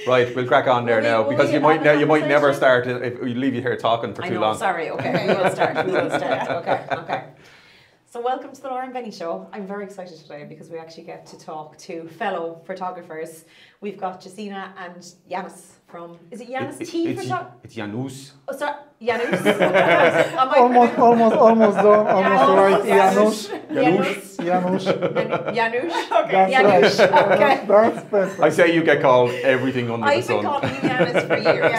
Right, we'll crack on there now because you might never start if we leave you here talking for too long. Sorry. Okay, we will start. Okay. So welcome to the Laura and Benny Show. I'm very excited today because we actually get to talk to fellow photographers. We've got Justina and Janusz from, is it Janusz T Photography? It's Janusz. Oh, sorry, Janusz. almost done, almost right. Janusz. Janusz. Okay. That's Janusz. Okay. That's perfect. I say you get called everything under the sun. I've been calling you Janusz for years.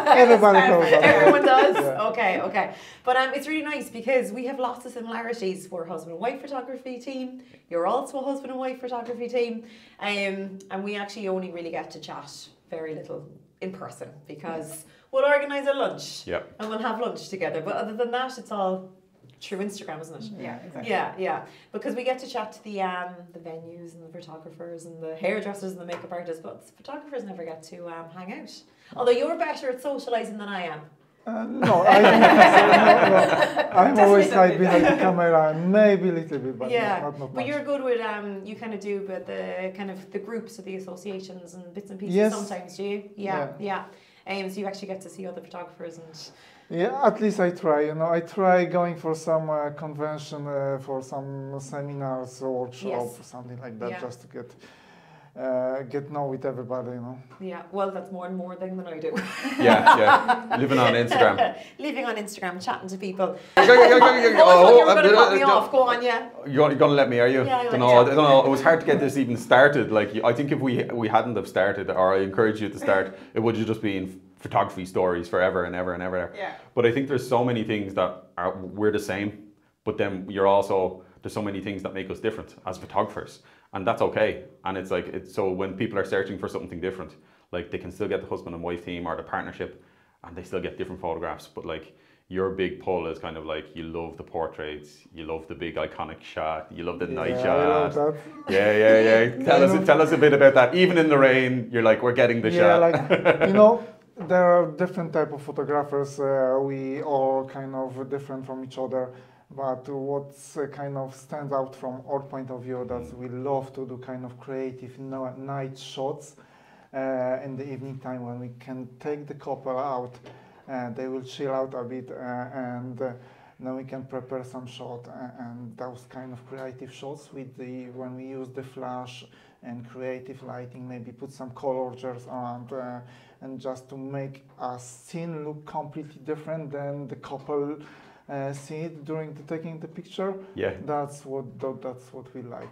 Everybody calls that. Everyone does? Yeah. Okay. But it's really nice because we have lots of similarities. We're a husband and wife photography team. You're also a husband and wife photography team. And we actually only really get to chat very little in person because we'll organise a lunch and we'll have lunch together. But other than that, it's all through Instagram, isn't it? Yeah, exactly. Yeah. Because we get to chat to the venues and the photographers and the hairdressers and the makeup artists, but the photographers never get to hang out. Although you're better at socialising than I am. No, I don't think so. I'm always hide behind the camera, maybe a little bit, but not much. But you're good with you kind of do with the kind of the groups or the associations and bits and pieces sometimes, do you? Yeah. So you actually get to see other photographers and. Yeah, at least I try. I try going for some convention, for some seminars or workshops, something like that, just to get know with everybody. Yeah, well, that's more than I do. Yeah. Living on Instagram. Living on Instagram, chatting to people. You were going to cut me off. Go on, yeah. You're going to let me, are you? Yeah, I don't know. It was hard to get this even started. Like, I think if we hadn't have started, or I encouraged you to start, it would have just been photography stories forever and ever and ever. Yeah. But I think there's so many things that we're the same, but then there's so many things that make us different as photographers. And that's okay. And it's like, so when people are searching for something different, like they can still get the husband and wife team or the partnership and they still get different photographs. But like your big pull is kind of like, you love the portraits, you love the big iconic shot, you love the night shot. I love that. Yeah. Tell us a bit about that. Even in the rain, you're like, we're getting the shot. Like, there are different type of photographers. We all kind of different from each other. But what kind of stands out from our point of view that we love to do kind of creative night shots in the evening time when we can take the couple out and they will chill out a bit and then we can prepare some shot and those kind of creative shots when we use the flash and creative lighting, maybe put some color jars around and just to make a scene look completely different than the couple see it during taking the picture. Yeah, that's what we like,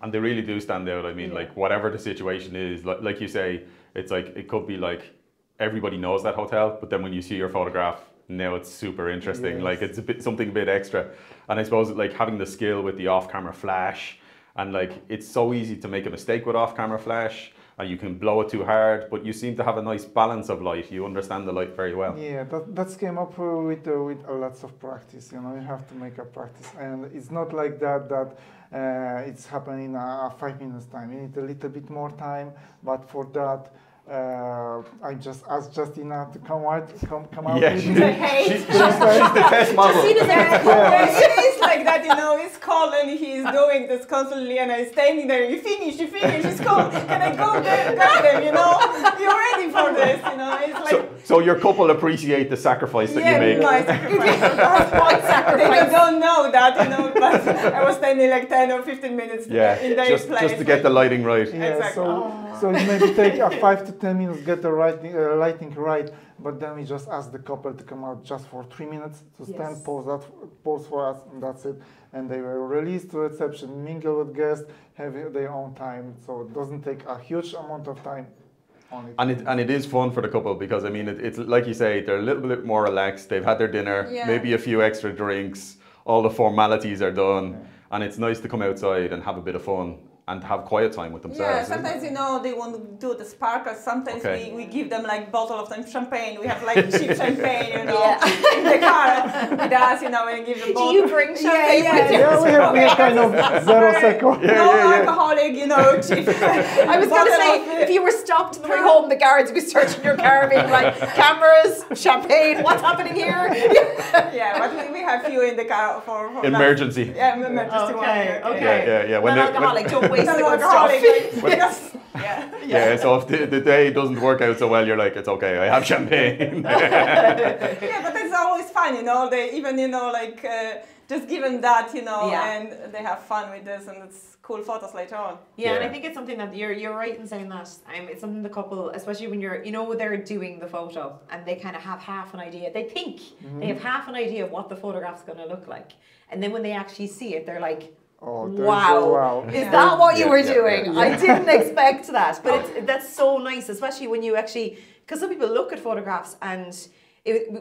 And they really do stand out. I mean, like whatever the situation is, like you say, it's like it could be like everybody knows that hotel, but then when you see your photograph, now it's super interesting. Yes. Like it's something a bit extra. And I suppose like having the skill with the off-camera flash, and like it's so easy to make a mistake with off-camera flash. And you can blow it too hard, but you seem to have a nice balance of light. You understand the light very well. Yeah, that came up with lots of practice. You have to make a practice, and it's not like that it's happening in a 5 minutes time. You need a little bit more time, but for that. I just asked Justina to come out. Yeah, she's the test model. It's like that, it's cold and he's doing this constantly and I'm standing there, you finish, it's cold, can I go there, grab them, you're ready for this, it's like... So your couple appreciate the sacrifice that you make. My sacrifice. That's one sacrifice. They don't know that, but I was standing like 10 or 15 minutes in their place. Just to get the lighting right. Yeah, exactly. So it maybe take 5 to 10 minutes get the lighting right, but then we just ask the couple to come out just for 3 minutes to stand, pose for us, and that's it. And they were released to reception, mingle with guests, have their own time. So it doesn't take a huge amount of time. And it is fun for the couple because I mean it's like you say, they're a little bit more relaxed. They've had their dinner, maybe a few extra drinks. All the formalities are done, and it's nice to come outside and have a bit of fun. And have quiet time with themselves. Yeah, sometimes they want to do the sparkles. Sometimes we give them like bottle of champagne. We have like cheap champagne, in the car with us, and give them bottle. Do you bring champagne with you? Yeah, we have kind of zero second. Alcoholic, cheap. I was going to say, if you were stopped on the way home, the guards would be searching your car, being like, cameras, champagne, what's happening here? But we have few in the car for emergency. Emergency. Okay. Yeah. Non-alcoholic, don't nice It's the an good stuff. alcoholic, like, yes. Yeah. Yeah, so if the day doesn't work out so well, you're like, it's okay, I have champagne. Yeah, but it's always fun, you know. They even, you know, like just given that, you know, Yeah. and they have fun with this, and it's cool photos later on. Yeah, and I Yeah. think it's something that you're right in saying that. It's something the couple, especially when you're, you know, they're doing the photo and they kind of have half an idea. They think they have half an idea of what the photograph's going to look like, and then when they actually see it, they're like, Oh, wow, is Yeah. that what you Yeah, were yeah, doing? yeah. I didn't expect that. But that's so nice, especially when you actually, because some people look at photographs and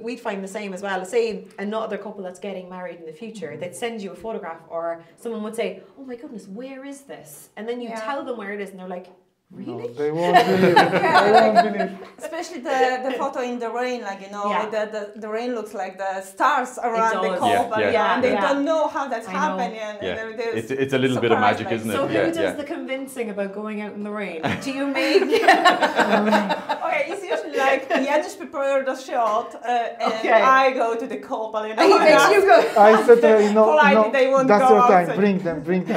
we'd find the same as well. Say another couple that's getting married in the future, they'd send you a photograph, or someone would say, oh my goodness, where is this? And then you Yeah. tell them where it is and they're like, really? No, they won't believe it. They won't believe. Especially the photo in the rain, like, you know, Yeah. the rain looks like the stars around the does. couple, Yeah, yeah. and they Yeah. don't know how that's I know. happening. And Yeah, they're it's a little bit of surprised, magic, like, isn't it? So who Yeah, does yeah. the convincing about going out in the rain? Do you make... Okay, it's usually like Janusz prepared the shot, and Okay. I go to the couple, you know. He makes you go... I said, Politely, they won't that's go your time. outside. Bring them. You can do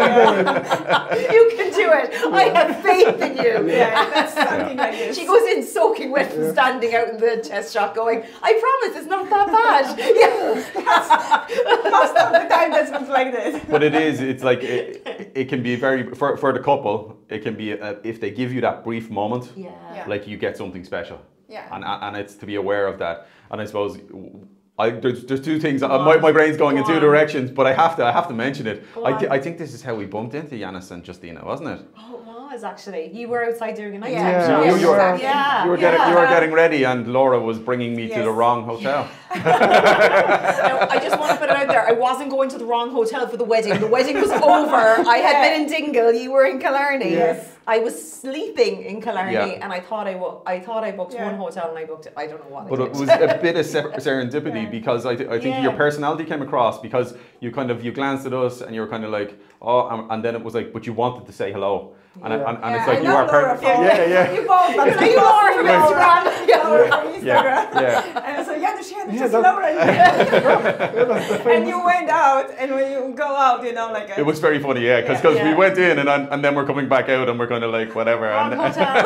it. You can do it. I have faith in you. Yeah, that's something like this. She goes in soaking wet from standing out in the test shot going, I promise it's not that bad. Yeah. Most of the time that's not like this. But it's like, it can be very, for the couple, it can be, if they give you that brief moment, Yeah. like you get something special. Yeah. And it's to be aware of that. And I suppose there's two things. My brain's going in two directions, but I have to mention it. Go on. I think this is how we bumped into Janusz and Justina, wasn't it? Oh, it was actually. You were outside doing a night Yeah. time Yeah. shot. You were- Yeah. You were getting ready, and Laura was bringing me to Yes. the wrong hotel. Now, I just want to put it out there. I wasn't going to the wrong hotel for the wedding. The wedding was over. I had been in Dingle. You were in Killarney. Yes. I was sleeping in Killarney, Yeah. and I thought I booked Yeah. one hotel, and I booked it. I don't know what. But I it did. was a bit of serendipity because I think Yeah. your personality came across because you glanced at us and you were kind of like, oh, and then it was like, but you wanted to say hello. And, Yeah. and it's like I you know are Laura perfect. from- Yeah. You both, but Are you Laura from Instagram? Laura from Instagram. Yeah. And so Janusz, Yeah, just that- Laura. That's the And famous. you went out, and when you go out, you know, like It was very funny, yeah, because Yeah. we went in and then we're coming back out and we're kind of like whatever. Wrong And, hotel.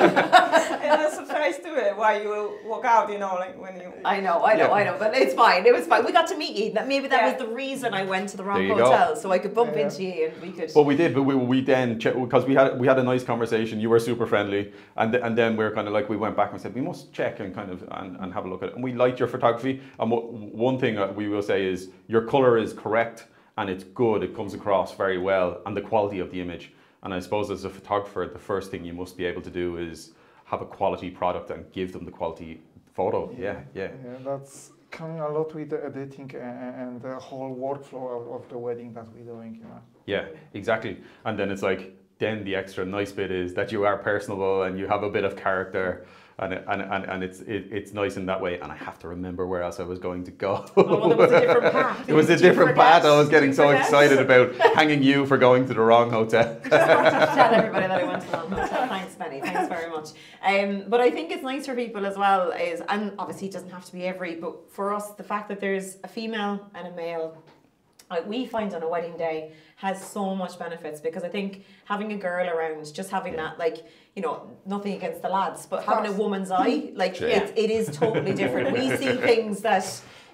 and I was surprised too why you walk out, you know, like when you. I know, but it's fine. It was fine. We got to meet you. Maybe that was the reason I went to the wrong There you go. hotel, so I could bump into you and we could. But we did, but we then because we had a nice conversation. You were super friendly, and then we were kind of like we went back and said we must check and kind of and have a look at it. And we liked your photography. And one thing we will say is your color is correct and it's good. It comes across very well, and the quality of the image. And I suppose as a photographer, the first thing you must be able to do is have a quality product and give them the quality photo. Yeah. Yeah, that's coming a lot with the editing and the whole workflow of the wedding that we're doing. You know. Yeah, exactly. And then it's like, then the extra nice bit is that you are personable and you have a bit of character, and it's nice in that way. And I have to remember where else I was going to go. Oh, well, there was a different path. It was a Did you different forget? path. I was getting Did so you forget? excited about hanging you for going to the wrong hotel. Just wanted to tell everybody that I went to the wrong hotel. Thanks, Benny. Thanks very much. But I think it's nice for people as well and obviously it doesn't have to be but for us, the fact that there's a female and a male, we find on a wedding day has so much benefits, because I think having a girl around, just having that, like, you know, nothing against the lads, but having a woman's eye, like it is totally different. We see things that,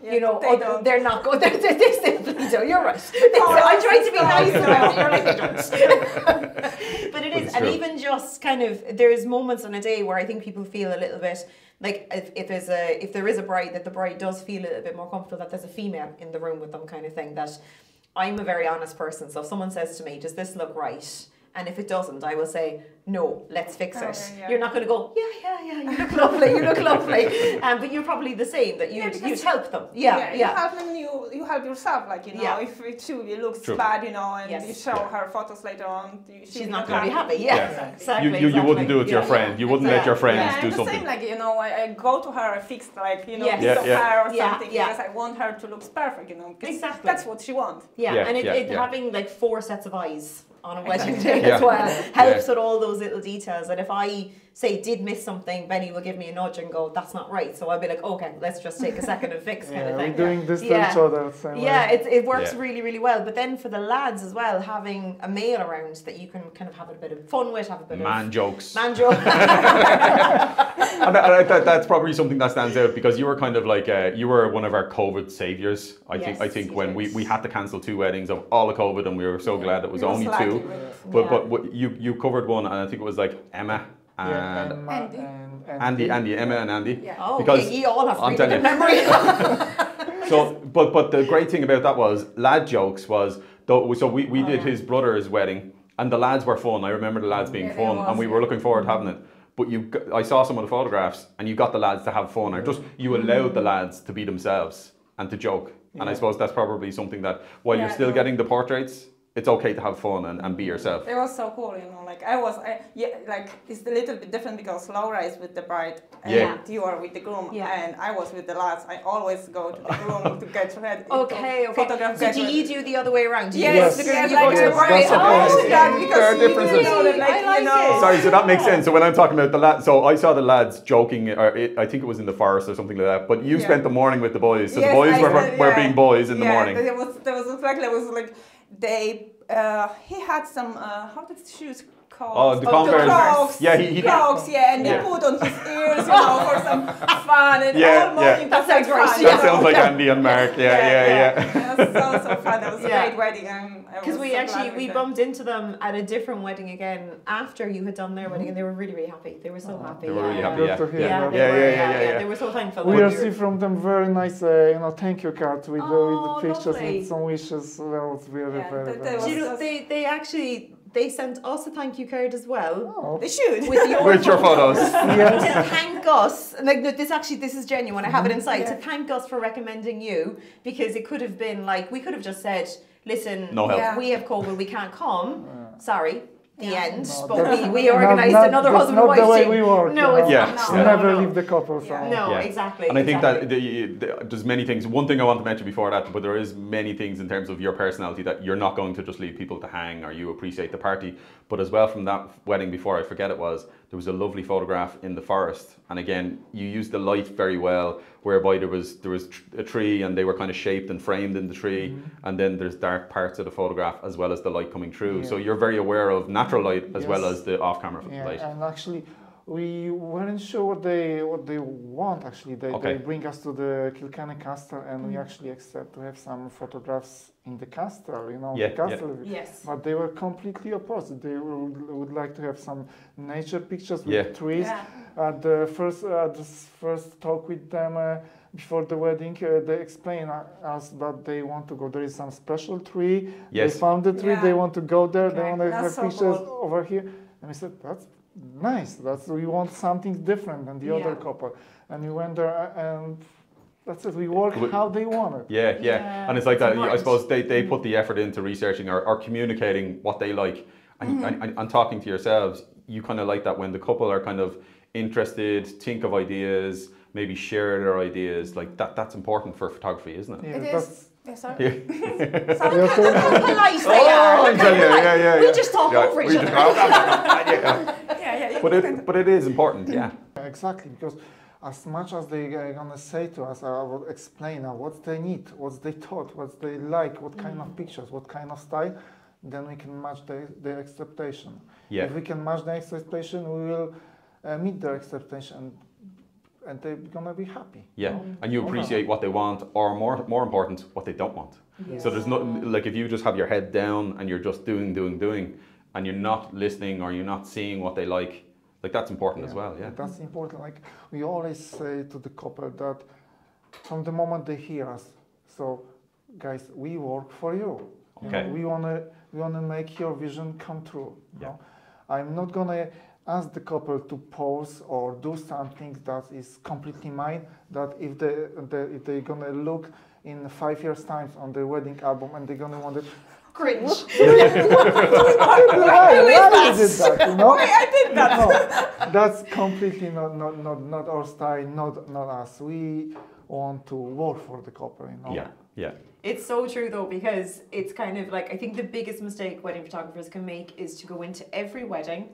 you know, they don't. they're not good. They simply don't. You're right. I try to be nice about it. You're like, they don't. But it is, It's and true. even just kind of, there's moments on a day where I think people feel a little bit like if there is a bride, that the bride does feel a little bit more comfortable that there's a female in the room with them, kind of thing. That I'm a very honest person, so if someone says to me, does this look right? And if it doesn't, I will say, no, let's fix it. Okay, yeah. You're not going to go, yeah, you look lovely, you look lovely. But you're probably the same, that you'd help them. You help them, you help yourself, like, you know, Yeah. if it truly looks True. bad, you know, and Yes. you show her photos later on, She's not going to be happy. Yeah, exactly. You wouldn't do it to your Yeah. friend. You wouldn't let your friends Yeah, do and the something. same, like, you know, I go to her fixed, like, you know, Yes. piece of Yeah. hair or Yeah, something, yeah. because I want her to look perfect, you know, 'cause Exactly. that's what she wants. Yeah, Yeah, and yeah. having like 4 sets of eyes on a wedding day as well. Helps with all those little details. And if I say did miss something, Benny will give me a nudge and go, that's not right. So I'll be like, okay, let's just take a second and fix kind of thing. We're doing this to each other. It works really, really well. But then for the lads as well, having a male around that you can kind of have a bit of fun with, have a bit man of jokes. Man jokes. And that's probably something that stands out because you were kind of like you were one of our COVID saviors. I think when we had to cancel 2 weddings of all of COVID, and we were so glad it was only 2. But you covered one, and I think it was like Emma and Andy, Emma and Andy. Yeah. Oh, because you all have really good memory. So, but the great thing about that was lad jokes was so we did his brother's wedding, and the lads were fun. I remember the lads being fun, and we were looking forward to having it. But I saw some of the photographs, and you got the lads to have fun, or just you allowed the lads to be themselves and to joke. And I suppose that's probably something that while you're still getting the portraits, it's okay to have fun and be yourself. It was so cool, you know. Like like it's a little bit different because Laura is with the bride and you are with the groom, and I was with the lads. I always go to the groom to get ready. Okay. So do you do the other way around? Yes, like the bride. There are differences. Sorry, so that makes sense. So when I'm talking about the lads, so I saw the lads joking, or I think it was in the forest or something like that. But you spent the morning with the boys, so the boys were being boys in the morning. There was exactly. It was like. He had some, how did the shoes called? Oh, the Converse. Yeah, Crocs, and they put on his ears, you know, for some fun, and all morning. That sounds great. That sounds like Andy and Mark, It was so fun, it was a great wedding. Because we bumped into them at a different wedding again after you had done their wedding, and they were really, really happy. They were so happy. They were really happy, They were so thankful. We received from them very nice, thank you card with the pictures and some wishes. That was very, very nice. They actually. They sent us a thank you card as well. Oh. They should. With your photos. To thank us. Like, no, this is genuine. I have it inside. To thank us for recommending you, because it could have been like, we could have just said, listen, no help. We have COVID, we can't come. Sorry. The end. But we organised another husband and wife not the way team. we work. No, it's not. Never leave the couple. No, exactly. And I think that there's many things. One thing I want to mention before that, but there is many things in terms of your personality that you're not going to just leave people to hang, or you appreciate the party. But as well, from that wedding before I forget it was, there was a lovely photograph in the forest. And again, you used the light very well, whereby there was a tree and they were kind of shaped and framed in the tree. And then there's dark parts of the photograph as well as the light coming through. So you're very aware of natural light as well as the off-camera light. And actually, we weren't sure what they want. Actually, they bring us to the Kilkenny Castle, and we actually accept to have some photographs in the castle. You know, the castle. Yes. But they were completely opposite. They would like to have some nature pictures with trees. At the first talk with them. Before the wedding, they explain us that they want to go. There is some special tree. They found the tree. They want to go there. They want to have pictures over here. And we said, that's nice. We want something different than the other couple. And we went there, and that's it. We work how they want it. And it's like that. I suppose they put the effort into researching or communicating what they like, and talking to yourselves. You kind of like that when the couple are kind of interested, think of ideas, maybe share their ideas. Like that's important for photography, isn't it? It is. Sorry. Look how polite they are. We just talk over each other. But it is important, Exactly, because as much as they're gonna say to us, I will explain what they need, what they thought, what they like, what kind of pictures, what kind of style, then we can match their expectation. If we can match their expectation, we will meet their expectation. And they're gonna be happy. And you appreciate what they want, or more important, what they don't want. So there's nothing like if you just have your head down and you're just doing, and you're not listening or you're not seeing what they like that's important as well. That's important. Like we always say to the couple that from the moment they hear us, so guys, we work for you. You know, we wanna make your vision come true. You know? I'm not gonna ask the couple to pose or do something that is completely mine, that if they're gonna look in 5 years' time on their wedding album and they're gonna want it, cringe. Why you did that, you know? Why I did that? No, that's completely not our style, not us. We want to work for the couple, you know. Yeah. It's so true though, because it's kind of like, I think the biggest mistake wedding photographers can make is to go into every wedding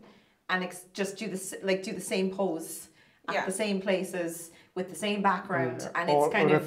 and just do the same pose at the same places with the same background, and it's kind of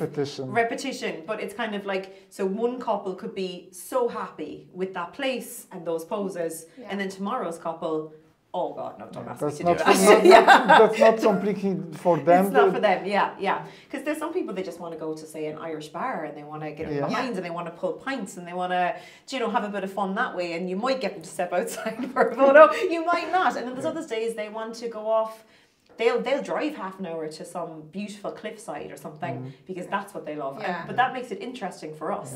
repetition. But it's kind of like, so one couple could be so happy with that place and those poses, and then tomorrow's couple, oh God, no, don't ask me to do that. That's not completely for them. It's not for them, yeah. Because there's some people, they just want to go to, say, an Irish bar, and they want to get behind, and they want to pull pints, and they want to, you know, have a bit of fun that way. And you might get them to step outside for a photo, you might not. And then there's other days they want to go off. They'll drive half an hour to some beautiful cliffside or something because that's what they love. But that makes it interesting for us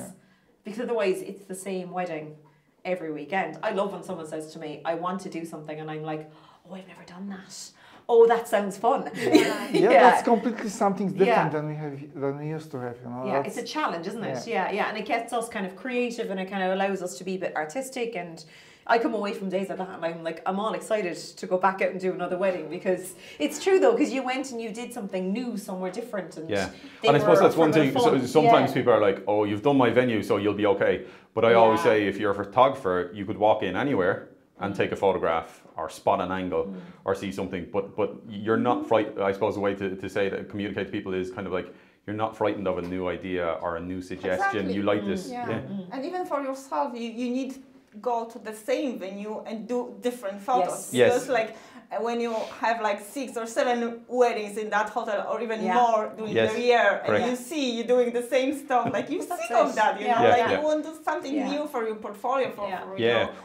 because otherwise it's the same wedding every weekend. I love when someone says to me, I want to do something, and I'm like, oh, I've never done that. Oh, that sounds fun. That's completely something different than we used to have, you know. Yeah, it's a challenge, isn't it? Yeah, and it gets us kind of creative, and it kind of allows us to be a bit artistic. And I come away from days like that and I'm like, I'm all excited to go back out and do another wedding, because it's true though, because you went and you did something new somewhere different. And and I suppose that's one thing. So sometimes people are like, oh, you've done my venue, so you'll be okay. But I always say, if you're a photographer, you could walk in anywhere and take a photograph or spot an angle or see something. But you're not frightened. I suppose the way to say that, communicate to people, is kind of like, you're not frightened of a new idea or a new suggestion. Exactly. You like this. And even for yourself, you need go to the same venue and do different photos. Yes. Because like when you have like 6 or 7 weddings in that hotel, or even more during the year, and you see you doing the same stuff, like you sick of that, you know, like you want to do something new for your portfolio,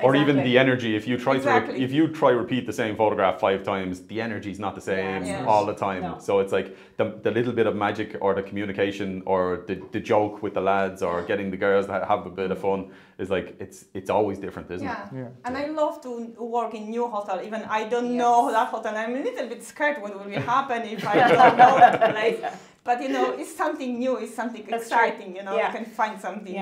or even the energy. If you try to repeat the same photograph 5 times, the energy is not the same all the time. So it's like the little bit of magic, or the communication, or the joke with the lads, or getting the girls to have a bit of fun, is like, it's always different, isn't it? And I love to work in new hotel. Even I don't know that hotel. I'm a little bit scared what will happen if I don't know that place. But you know, it's something new. It's something exciting. You know, you can find something.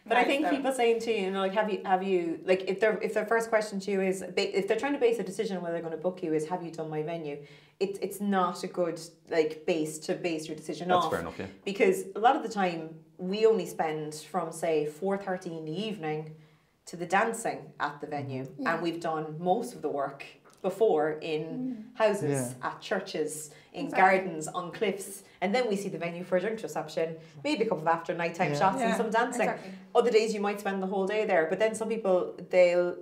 But I think people saying to you, you know, like, have you like, if their first question to you is, if they're trying to base a decision on whether they're going to book you, is, have you done my venue? It's not a good like base to base your decision off. That's fair enough, because a lot of the time we only spend from, say, 4:30 in the evening to the dancing at the venue, and we've done most of the work before in houses, at churches, in gardens, on cliffs, and then we see the venue for a drinks reception, maybe a couple of after nighttime shots and some dancing. Other days you might spend the whole day there, but then some people,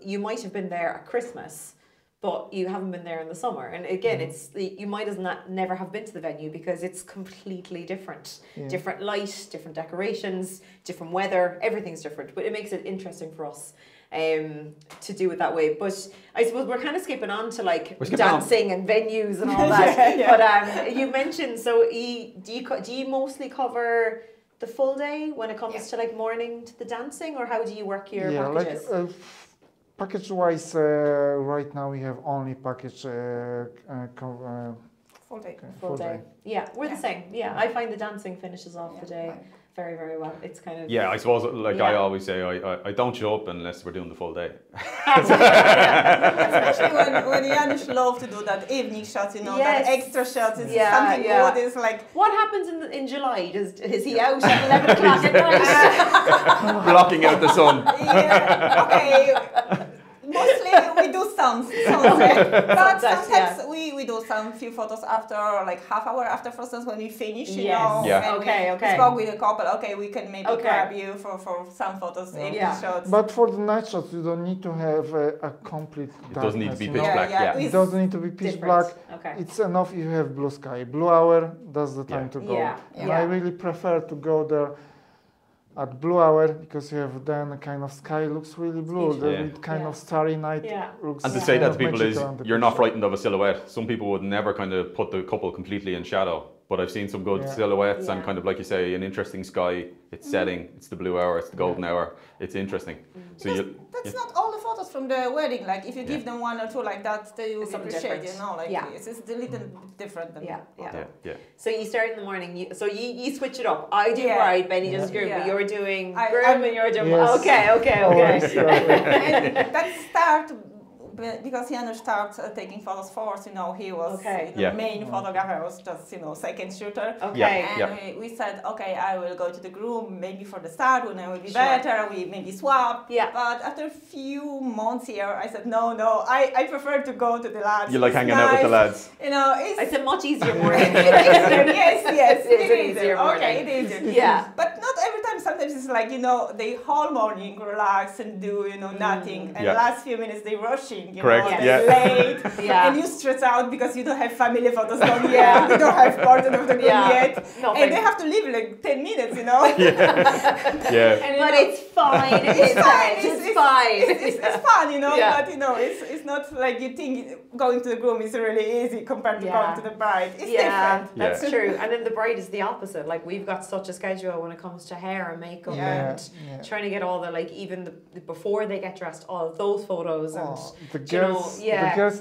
you might have been there at Christmas, but you haven't been there in the summer. And again, it's, you might as never have been to the venue, because it's completely different. Different light, different decorations, different weather, everything's different. But it makes it interesting for us to do it that way. But I suppose we're kind of skipping on to like dancing and venues and all that. But you mentioned, so do you mostly cover the full day when it comes to like morning to the dancing, or how do you work your packages? Like, package-wise, right now we have only package full day. Full day. Yeah, we're the same. Yeah, I find the dancing finishes off the day very, very well. It's kind of... Yeah, I suppose, like I always say, I don't show up unless we're doing the full day. Especially when Janusz loves to do that evening shots, you know, that extra shots. It's something good. It's like... What happens in July? Is he out at 11 o'clock at night? Blocking out the sun. Okay. Mostly we do some but sometimes we do some few photos after, like half hour after, for instance, when we finish, you know. Okay. We spoke with a couple, we can maybe grab you for some photos, shots. But for the night shots, you don't need to have a complete darkness. It doesn't need to be pitch black, It doesn't need to be pitch black. It's enough if you have blue sky. Blue hour, that's the time to go. And I really prefer to go there at blue hour, because you have then a kind of sky looks really blue, the kind of starry night looks. And to say that to people is, you're not frightened of a silhouette. Some people would never kind of put the couple completely in shadow, but I've seen some good silhouettes and kind of, like you say, an interesting sky. It's setting, it's the blue hour, it's the golden hour. It's interesting. So that's not all the photos from the wedding. Like if you give them 1 or 2 like that, they will appreciate, you know. Like it's a little different. So you start in the morning. You switch it up. I do bride, Benny does groom, but you're doing groom and you're doing. Okay. And that start because Janusz started taking photos first, you know, he was Okay. the main photographer, I was just, you know, second shooter. Okay. And we said, okay, I will go to the groom maybe for the start when I will be Sure. better, we maybe swap. Yeah. But after a few months here, I said, no, I prefer to go to the lads. You like It's hanging out with the nice. lads. You know, it's It's a much easier morning. yes, It's an it is. easier Okay, morning. it is. Yeah. But not every time. Sometimes it's like, you know, they whole morning relax and do, you know, nothing. And Yeah. the last few minutes they rushing, you Correct, know, yeah. they're late. Yeah. And you stress out because you don't have family photos done yet. You don't have portrait of the groom Yeah. yet. Nothing. And they have to leave like 10 minutes, you know. Yeah. And, you But know, it's fine. it's fine. It's fine. It's fun, you know, Yeah. but you know, it's not like you think going to the groom is really easy compared to Yeah. going to the bride. It's Yeah, different. that's Yeah. true. And then the bride is the opposite. Like we've got such a schedule when it comes to hair and makeup Yeah. and trying to get all the like even the before they get dressed, all of those photos and The you know, girls, yeah. the girls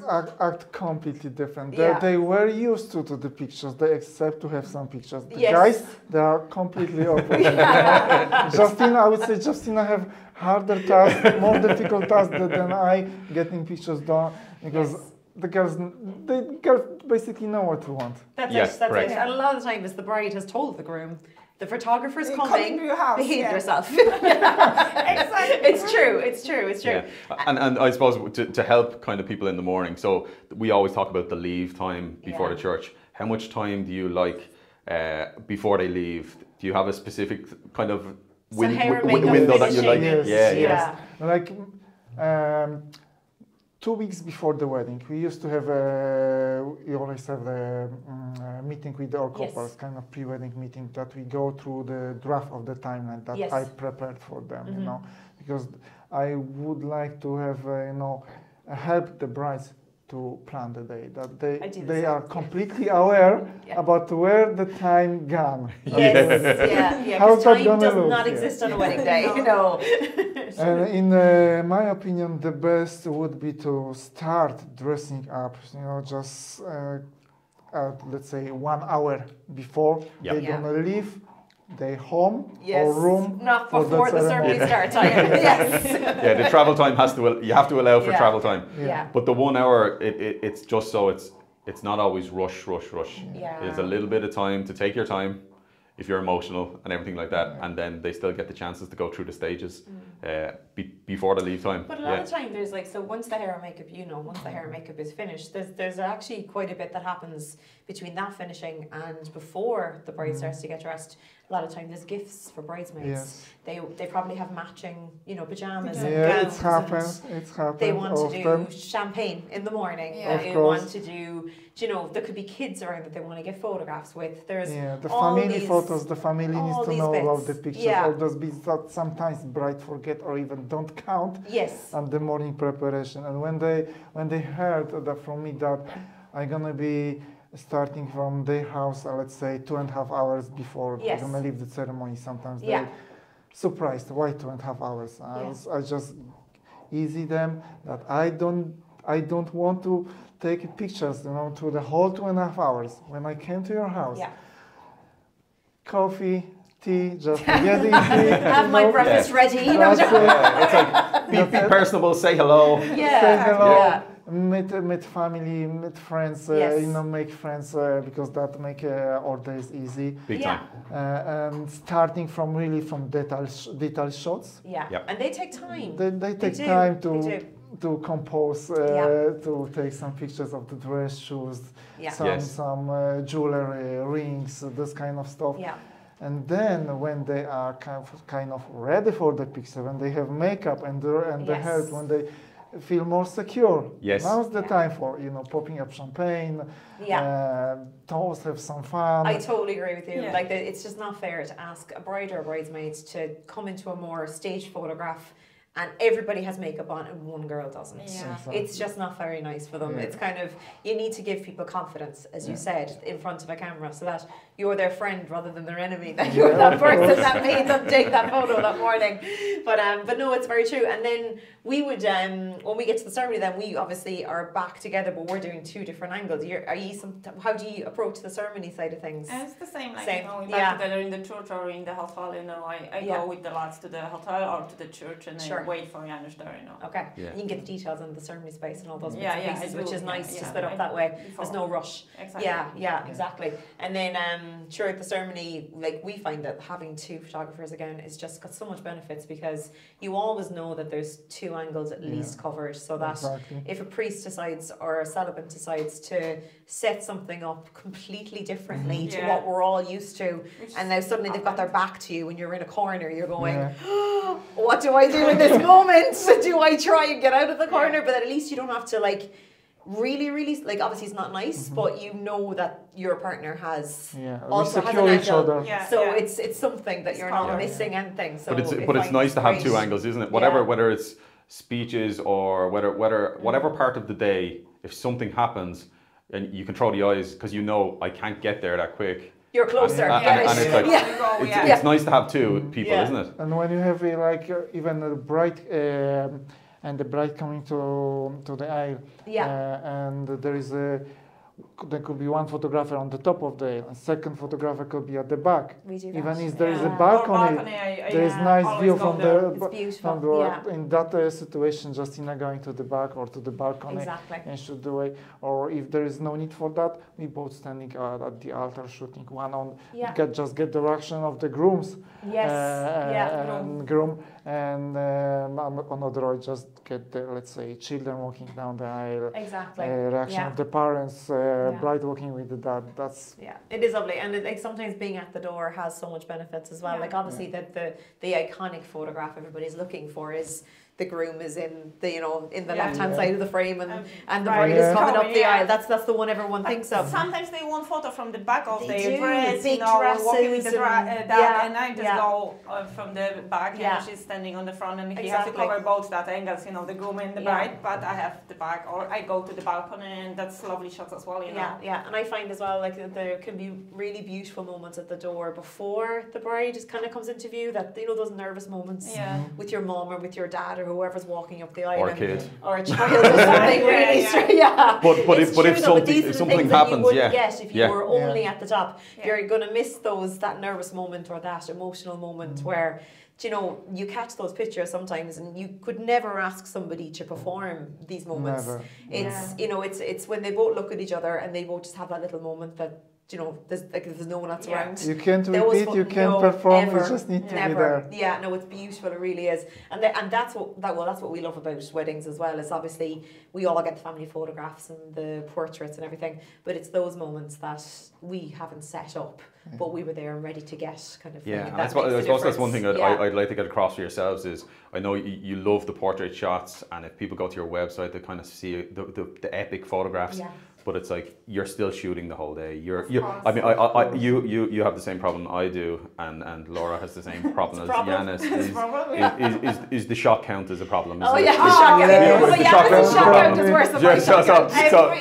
act completely different. Yeah. They were used to the pictures. They accept to have some pictures. The Yes. guys, they are completely opposite. Justina, I would say Justina have harder task, more difficult task than I getting pictures done because Yes. the girls basically know what to want. That's Yes, it. That's correct. it. And a lot of the time, is the bride has told the groom, the photographer's You're coming. coming to your house, Behave yeah. yourself. Exactly. It's true. It's true. It's true. Yeah. And I suppose to help kind of people in the morning, so we always talk about the leave time before Yeah. the church. How much time do you like before they leave? Do you have a specific kind of hair and makeup window that you like? finishing. Yes, Yeah, yes. Like 2 weeks before the wedding, we used to have we always have a meeting with our couples, Yes. kind of pre-wedding meeting that we go through the draft of the timeline that Yes. I prepared for them, you know, because I would like to have, you know, help the brides to plan the day, that I do the they same, are yeah. completely aware Yeah. about where the time gone. Yes. Yeah. How's Because that time gonna does look? not Yeah. exist on a wedding day. You know. And in my opinion, the best would be to start dressing up, you know, just let's say 1 hour before Yeah. they're Yeah. gonna leave their home Yes. or room. Not for before the ceremony ceremony. start time. Yes. Yeah, the travel time you have to allow for Yeah. travel time. Yeah. But the 1 hour, it's just so it's not always rush. Yeah. There's a little bit of time to take your time if you're emotional and everything like that, and then they still get the chances to go through the stages before the leave time. But a lot of time there's like, so once the hair and makeup, you know, once the hair and makeup is finished, there's actually quite a bit that happens between that finishing and before the bride starts to get dressed. A lot of time there's gifts for bridesmaids. Yes. They probably have matching, you know, pajamas and Yeah, gowns. it's happened. and It's happened. They want to often. do champagne in the morning. Yeah. They Of course. want to do, you know, there could be kids around that they want to get photographs with. There's Yeah, the all family these- photos, the family needs all to these know about bits. the pictures. Yeah. All those bits that sometimes bride forget or even don't count Yes. on the morning preparation. And when they heard that from me that I'm gonna be starting from their house, let's say 2.5 hours before Yes. they're gonna leave the ceremony, sometimes Yeah. they surprised. Why 2.5 hours? I just easy them that I don't want to take pictures, you know, to the whole 2.5 hours. When I came to your house, Yeah. coffee, tea, just get easy. Have my breakfast ready. You know. That's it. It's like be personable, say hello. Yeah. Say hello. Yeah. Meet family, meet friends, Yes. you know, make friends because that make our days easy. Big Yeah. time. And starting from really from detail shots, Yeah. Yep. And they take time. they take do. time They do. to compose, Yeah. to take some pictures of the dress, shoes, Yeah. some jewelry, rings, this kind of stuff. Yeah. And then when they are kind of ready for the picture, when they have makeup and the Yes. hair, when they feel more secure, Yes. now's the Yeah. time for, you know, popping up champagne, Yeah. toast, have some fun. I totally agree with you. Yeah. Like, it's just not fair to ask a bride or a bridesmaid to come into a more staged photograph and everybody has makeup on and one girl doesn't. Yeah. It's just not very nice for them. Yeah. It's kind of, you need to give people confidence, as you said, in front of a camera so that you're their friend rather than their enemy, that you're Yeah, that of person course. that made them take that photo that morning. But no, it's very true. And then we would, when we get to the ceremony, then we obviously are back together, but we're doing two different angles. How do you approach the ceremony side of things? It's the same, like, Same, you know, we're yeah. back together in the church or in the hotel, you know, I Yeah. go with the lads to the hotel or to the church and Sure. wait for Janusz there, you know. Okay. Yeah. You can get the details in the ceremony space and all those bits Yeah, and yeah, pieces, I which do, is nice yeah, to yeah. split up that way. Before. There's no rush. Exactly. Yeah, exactly. And then sure, at the ceremony, like we find that having two photographers again is just got so much benefits because you always know that there's two angles at least covered, so that if a priest decides or a celibate decides to set something up completely differently to what we're all used to, and now suddenly they've got their back to you and you're in a corner, you're going, what do I do in this moment? Do I try and get out of the corner? But at least you don't have to like really, like obviously it's not nice, but you know that your partner has also has an angle. So it's something that you're not missing anything. So but it's nice to have two angles, isn't it? Whether it's speeches or whatever part of the day, if something happens and you can throw the eyes because you know I can't get there that quick. You're closer. And it's like it's nice to have two people, isn't it? And when you have like even a bride and the bride coming to the aisle, and there could be one photographer on the top of the aisle, and second photographer could be at the back. We do that. Even if there is a balcony, there is nice view from in that situation, Justina going to the back or to the balcony and shoot the way. Or if there is no need for that, we both standing at the altar shooting. One on just get the reaction of the grooms, and groom, and on other eye just get the, let's say, children walking down the aisle. Reaction of the parents. Bride walking with the dad. That's it is lovely, and like sometimes being at the door has so much benefits as well. Like obviously the iconic photograph everybody's looking for is the groom is in the in the left hand side of the frame and the bride is coming up the aisle. That's the one everyone thinks of. Sometimes they want photo from the back of their dress, big walking with the and I just go from the back and she's standing on the front and he has to cover both that angles, the groom and the bride, but I have the back or I go to the balcony and that's lovely shots as well, and I find as well like there can be really beautiful moments at the door before the bride just kind of comes into view, that those nervous moments with your mom or with your dad or whoever's walking up the aisle, or a kid, or a child, or something But if something happens, you wouldn't get if you were only at the top. You're going to miss that nervous moment or that emotional moment where you catch those pictures sometimes, and you could never ask somebody to perform these moments. Never. It's when they both look at each other and they both just have that little moment that. There's no one else around. You can't repeat, you can't perform, you just need to be there. Yeah, no, it's beautiful, it really is. And that's what we love about weddings as well, is obviously we all get the family photographs and the portraits and everything, but it's those moments that we haven't set up, but we were there and ready to get kind of. Yeah, and I suppose that's one thing I'd like to get across for yourselves is, I know you love the portrait shots, and if people go to your website, they kind of see the epic photographs. Yeah. But it's like you're still shooting the whole day. You have the same problem I do, and Laura has the same problem as Janusz. Is the shot count is a problem? The shot count is worse than my shot count.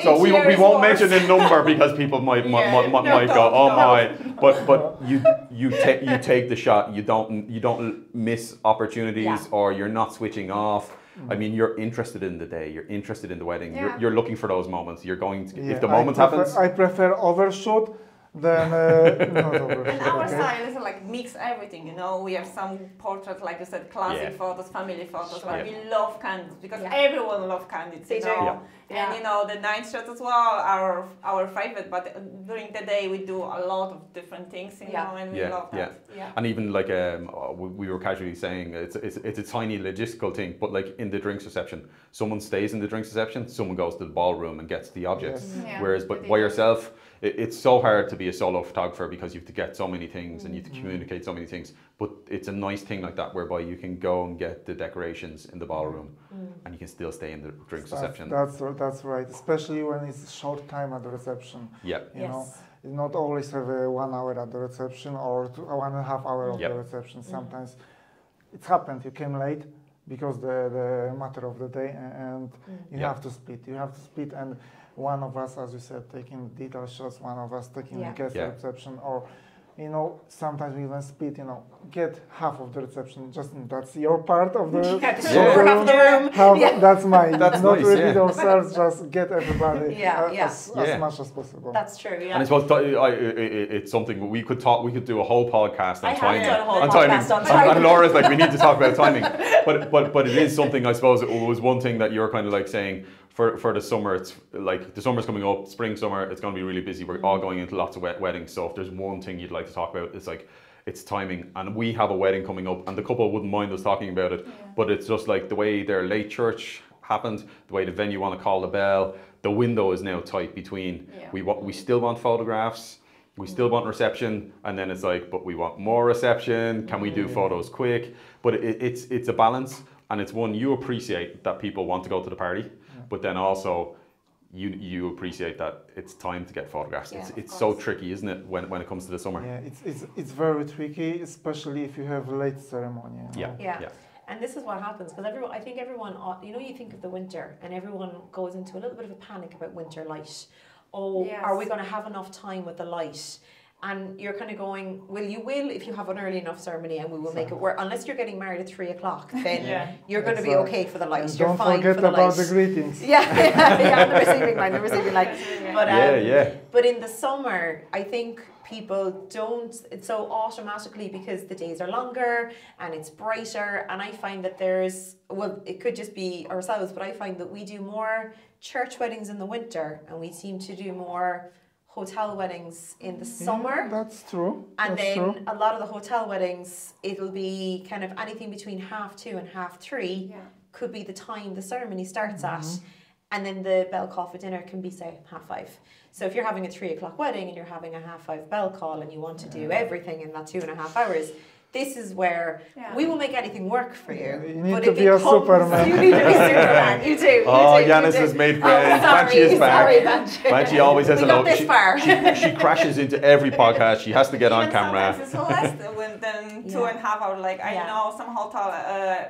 So we won't mention a number because people might go, oh my. But you take the shot. You don't miss opportunities, or you're not switching off. I mean, you're interested in the day. You're interested in the wedding. You're looking for those moments. You're going to, if the moment happens. I prefer overshoot than not overshoot. And our style is like mix everything. We have some portraits, like you said, classic photos, family photos. But we love candidates because everyone loves candidates. And the night shots as well are our favorite. But during the day we do a lot of different things. And we love that. And even like we were casually saying, it's a tiny logistical thing. But like in the drinks reception, someone stays in the drinks reception, someone goes to the ballroom and gets the objects. Whereas, but by yourself, it's so hard to be a solo photographer because you have to get so many things and you have to communicate so many things. But it's a nice thing like that whereby you can go and get the decorations in the ballroom and you can still stay in the drinks reception. That's right, especially when it's short time at the reception. Yeah. You not always have 1 hour at the reception or 1.5 hours of the reception. Sometimes it's happened, you came late because the matter of the day, and you have to split. And one of us, as you said, taking detail shots, one of us taking the guest reception, or You know, sometimes we even split, you know, get half of the reception. Justin, that's your part of the half of the room. That's mine. That's not nice, repeat ourselves, just get everybody as much as possible. That's true, yeah. And I suppose it's something we could do a whole podcast on timing. Done a whole podcast on timing. And Laura's like, we need to talk about timing. But it is something, I suppose, it was one thing that you're kind of like saying, for the summer, it's like the summer's coming up, spring, summer, it's going to be really busy. We're all going into lots of weddings. So if there's one thing you'd like to talk about, it's like, it's timing. And we have a wedding coming up, and the couple wouldn't mind us talking about it. But it's just like the way their late church happened, the way the venue want to call the bell, the window is now tight between. We still want photographs, we still want reception, and then it's like, but we want more reception. Can we do photos quick? But it's a balance, and it's one you appreciate that people want to go to the party. But then also, you appreciate that it's time to get photographs. It's so tricky, isn't it, when it comes to the summer? Yeah, it's very tricky, especially if you have a late ceremony. You know? Yeah. And this is what happens, because I think everyone, you know, you think of the winter, and everyone goes into a little bit of a panic about winter light. Oh, are we going to have enough time with the light? And you're kind of going, well, you will if you have an early enough ceremony, and we will make it work. Unless you're getting married at 3 o'clock, then you're going to be okay for the light. And you're fine for the light. Don't forget about the greetings. The receiving line. But But in the summer, I think people don't. It's so automatically, because the days are longer and it's brighter. And I find that it could just be ourselves, but I find that we do more church weddings in the winter, and we seem to do more hotel weddings in the summer. That's true. And then a lot of the hotel weddings, it'll be kind of anything between 2:30 and 3:30 could be the time the ceremony starts at. And then the bell call for dinner can be, say, 5:30. So if you're having a 3 o'clock wedding and you're having a 5:30 bell call and you want to do everything in that 2.5 hours, this is where we will make anything work for you. You need to be a Superman. You need to be Superman. You do. Janusz has made friends. Banshee is back. Banshee always has a got this far. She crashes into every podcast. She has to get on camera. It's less than 2.5 hours. Like I know some hotel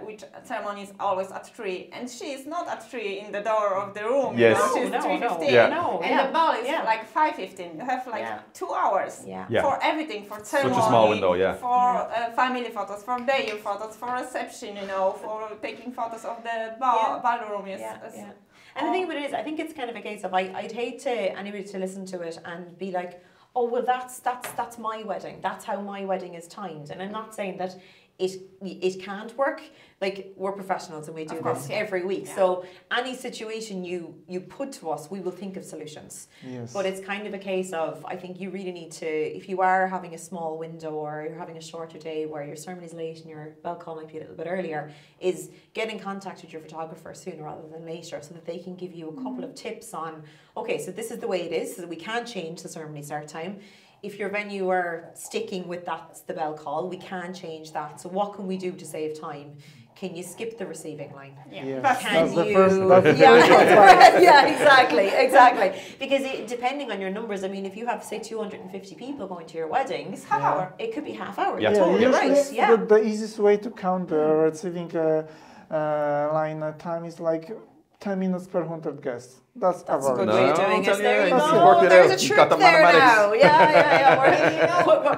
which ceremony is always at 3, and she is not at 3 in the door of the room. Yes. You know? She's 3:15. And the ball is like 5:15. You have like 2 hours for everything, for ceremony. Such a small window, For family photos, for day photos, for reception, you know, for taking photos of the ballroom. And the thing about it is, I think it's kind of a case of I'd hate anybody to listen to it and be like, oh well, that's my wedding. That's how my wedding is timed. And I'm not saying that it can't work. Like, we're professionals and we do this every week. So any situation you put to us, we will think of solutions. Yes. But it's kind of a case of, I think you really need to, if you are having a small window or you're having a shorter day where your ceremony's late and your bell call might be a little bit earlier, is get in contact with your photographer sooner rather than later, so that they can give you a couple of tips on, okay, so this is the way it is, so that we can change the ceremony start time. If your venue are sticking with that's the bell call, we can change that. So what can we do to save time? Can you skip the receiving line? That's the first exactly. Because depending on your numbers, I mean, if you have, say, 250 people going to your wedding, it's half hour. It could be half hour. Totally right. The easiest way to count the receiving line time is like 10 minutes per 100 guests. That's a good average. way of doing it. There you go. go. There's a trick there now.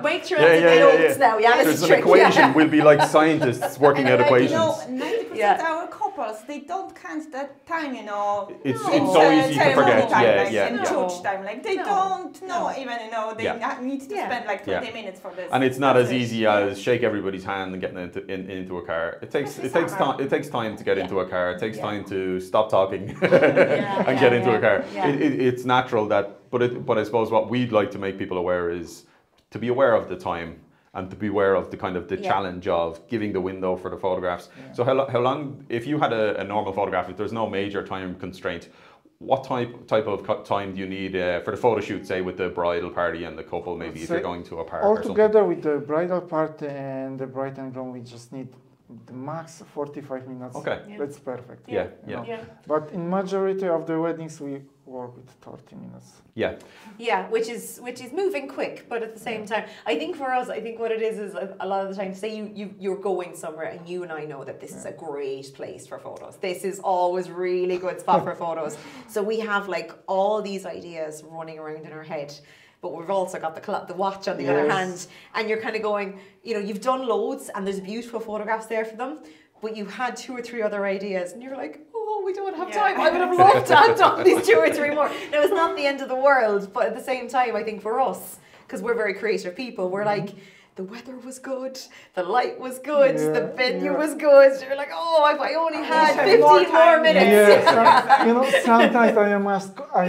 Make sure that's in the notes now. There's an equation. We'll be like scientists working out equations. You know, 90% of our couples, they don't count that time, you know. It's so easy to forget. In church time. Like, they don't know even, you know, they need to spend like 20 minutes for this. And it's not as easy as shake everybody's hand and getting into a car. It takes time to get into a car. It takes time to stop talking and get into a car. It's natural that, but I suppose what we'd like to make people aware is to be aware of the time and to be aware of the kind of the challenge of giving the window for the photographs. So how long, if you had a normal photograph, if there's no major time constraint, what type of time do you need for the photo shoot, say with the bridal party and the couple, maybe if you're going to a park or something? Altogether with the bridal party and the bride and groom, we just need the max 45 minutes. Okay. That's perfect. Yeah. But in majority of the weddings, we work with 30 minutes. Yeah. Yeah, which is moving quick, but at the same time, I think for us, I think what it is a lot of the time, say you're going somewhere and you and I know that this is a great place for photos. This is always really good spot for photos. So we have like all these ideas running around in our head. But we've also got the watch on the other hand, and you're kind of going, you know, you've done loads and there's beautiful photographs there for them, but you had 2 or 3 other ideas and you're like, oh, we don't have time. I would have loved to have done these 2 or 3 more. Now, it's not the end of the world, but at the same time, I think for us, because we're very creative people, we're like, the weather was good, the light was good, the venue was good. You're like, oh, if I only had 15 more minutes. Yes, you know, sometimes I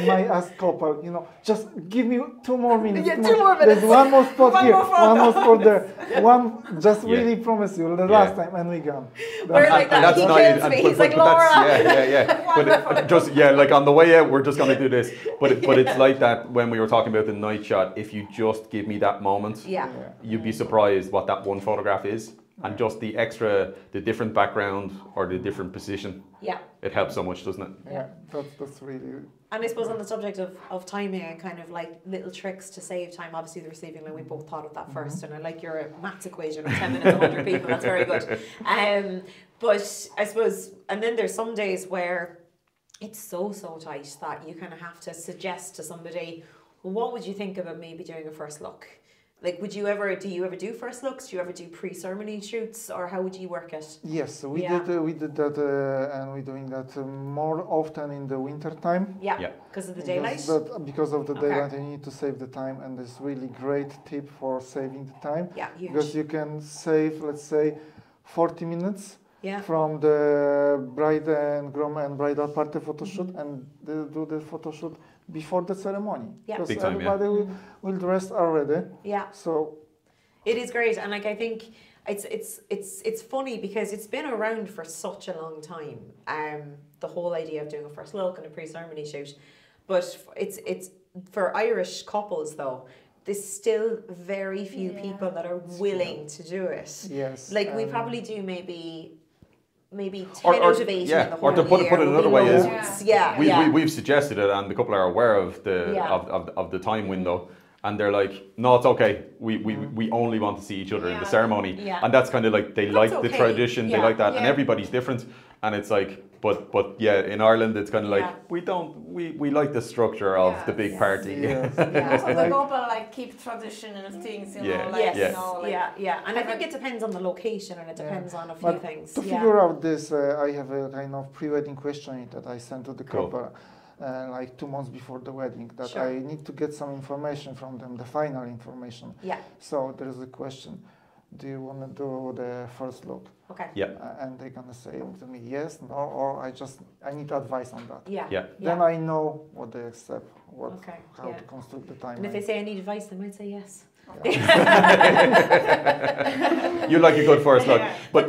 might ask couple, you know, just give me 2 more minutes. Yeah, 2 more minutes. There's one more spot here, one more spot there. One, just Yeah. really promise you, the last time, and we gone. We're like that. He kills me. He's like, Laura. But just like on the way out, we're just gonna do this. But it's like that when we were talking about the night shot. If you just give me that moment, you'd be surprised what that one photograph is, and just the extra, the different background or the different position. Yeah. It helps so much, doesn't it? Yeah, that's really. And I suppose on the subject of timing and kind of like little tricks to save time, obviously the receiving line, we both thought of that first, and I like your maths equation of 10 minutes, 100 people, that's very good. But I suppose, and then there's some days where it's so tight that you kind of have to suggest to somebody, well, what would you think about maybe doing a first look? Like, do you ever do first looks? Do you ever do pre-ceremony shoots, or how would you work it? Yes, we did that, and we're doing that more often in the winter time. Yeah, because of the daylight. Because of the daylight, you need to save the time, and this really great tip for saving the time. Yeah, huge. Because you can save, let's say, 40 minutes. Yeah. From the bride and groom and bridal party photo shoot, and they do the photo shoot before the ceremony. Yeah. Because everybody will dress already. Yeah. So it is great, and like I think it's funny because it's been around for such a long time. The whole idea of doing a first look and a pre-ceremony shoot, but it's for Irish couples though. There's still very few people that are willing to do it. Yes. Like we probably do maybe 10 out of 80 in the whole or to put it another way is, we've suggested it, and the couple are aware of the of the time window, and they're like, no, it's okay. We only want to see each other in the ceremony, and that's kind of like they like the tradition, they like that, and everybody's different, and it's like, but yeah, in Ireland it's kind of like we like the structure of the big party. So the couple like keep tradition and things, you know, like you know, like, and I think it depends on the location, and it depends on a few things. To figure out this, I have a kind of pre-wedding questionnaire that I sent to the couple. Like 2 months before the wedding, that I need to get some information from them, the final information. Yeah. So there is a question: do you want to do the first look? Okay. Yeah. And they're gonna say to me yes, no, or I need advice on that. Yeah. Yeah. Then I know what they accept, how to construct the timeline. And if they say I need advice, they might say yes. You like a good first look, but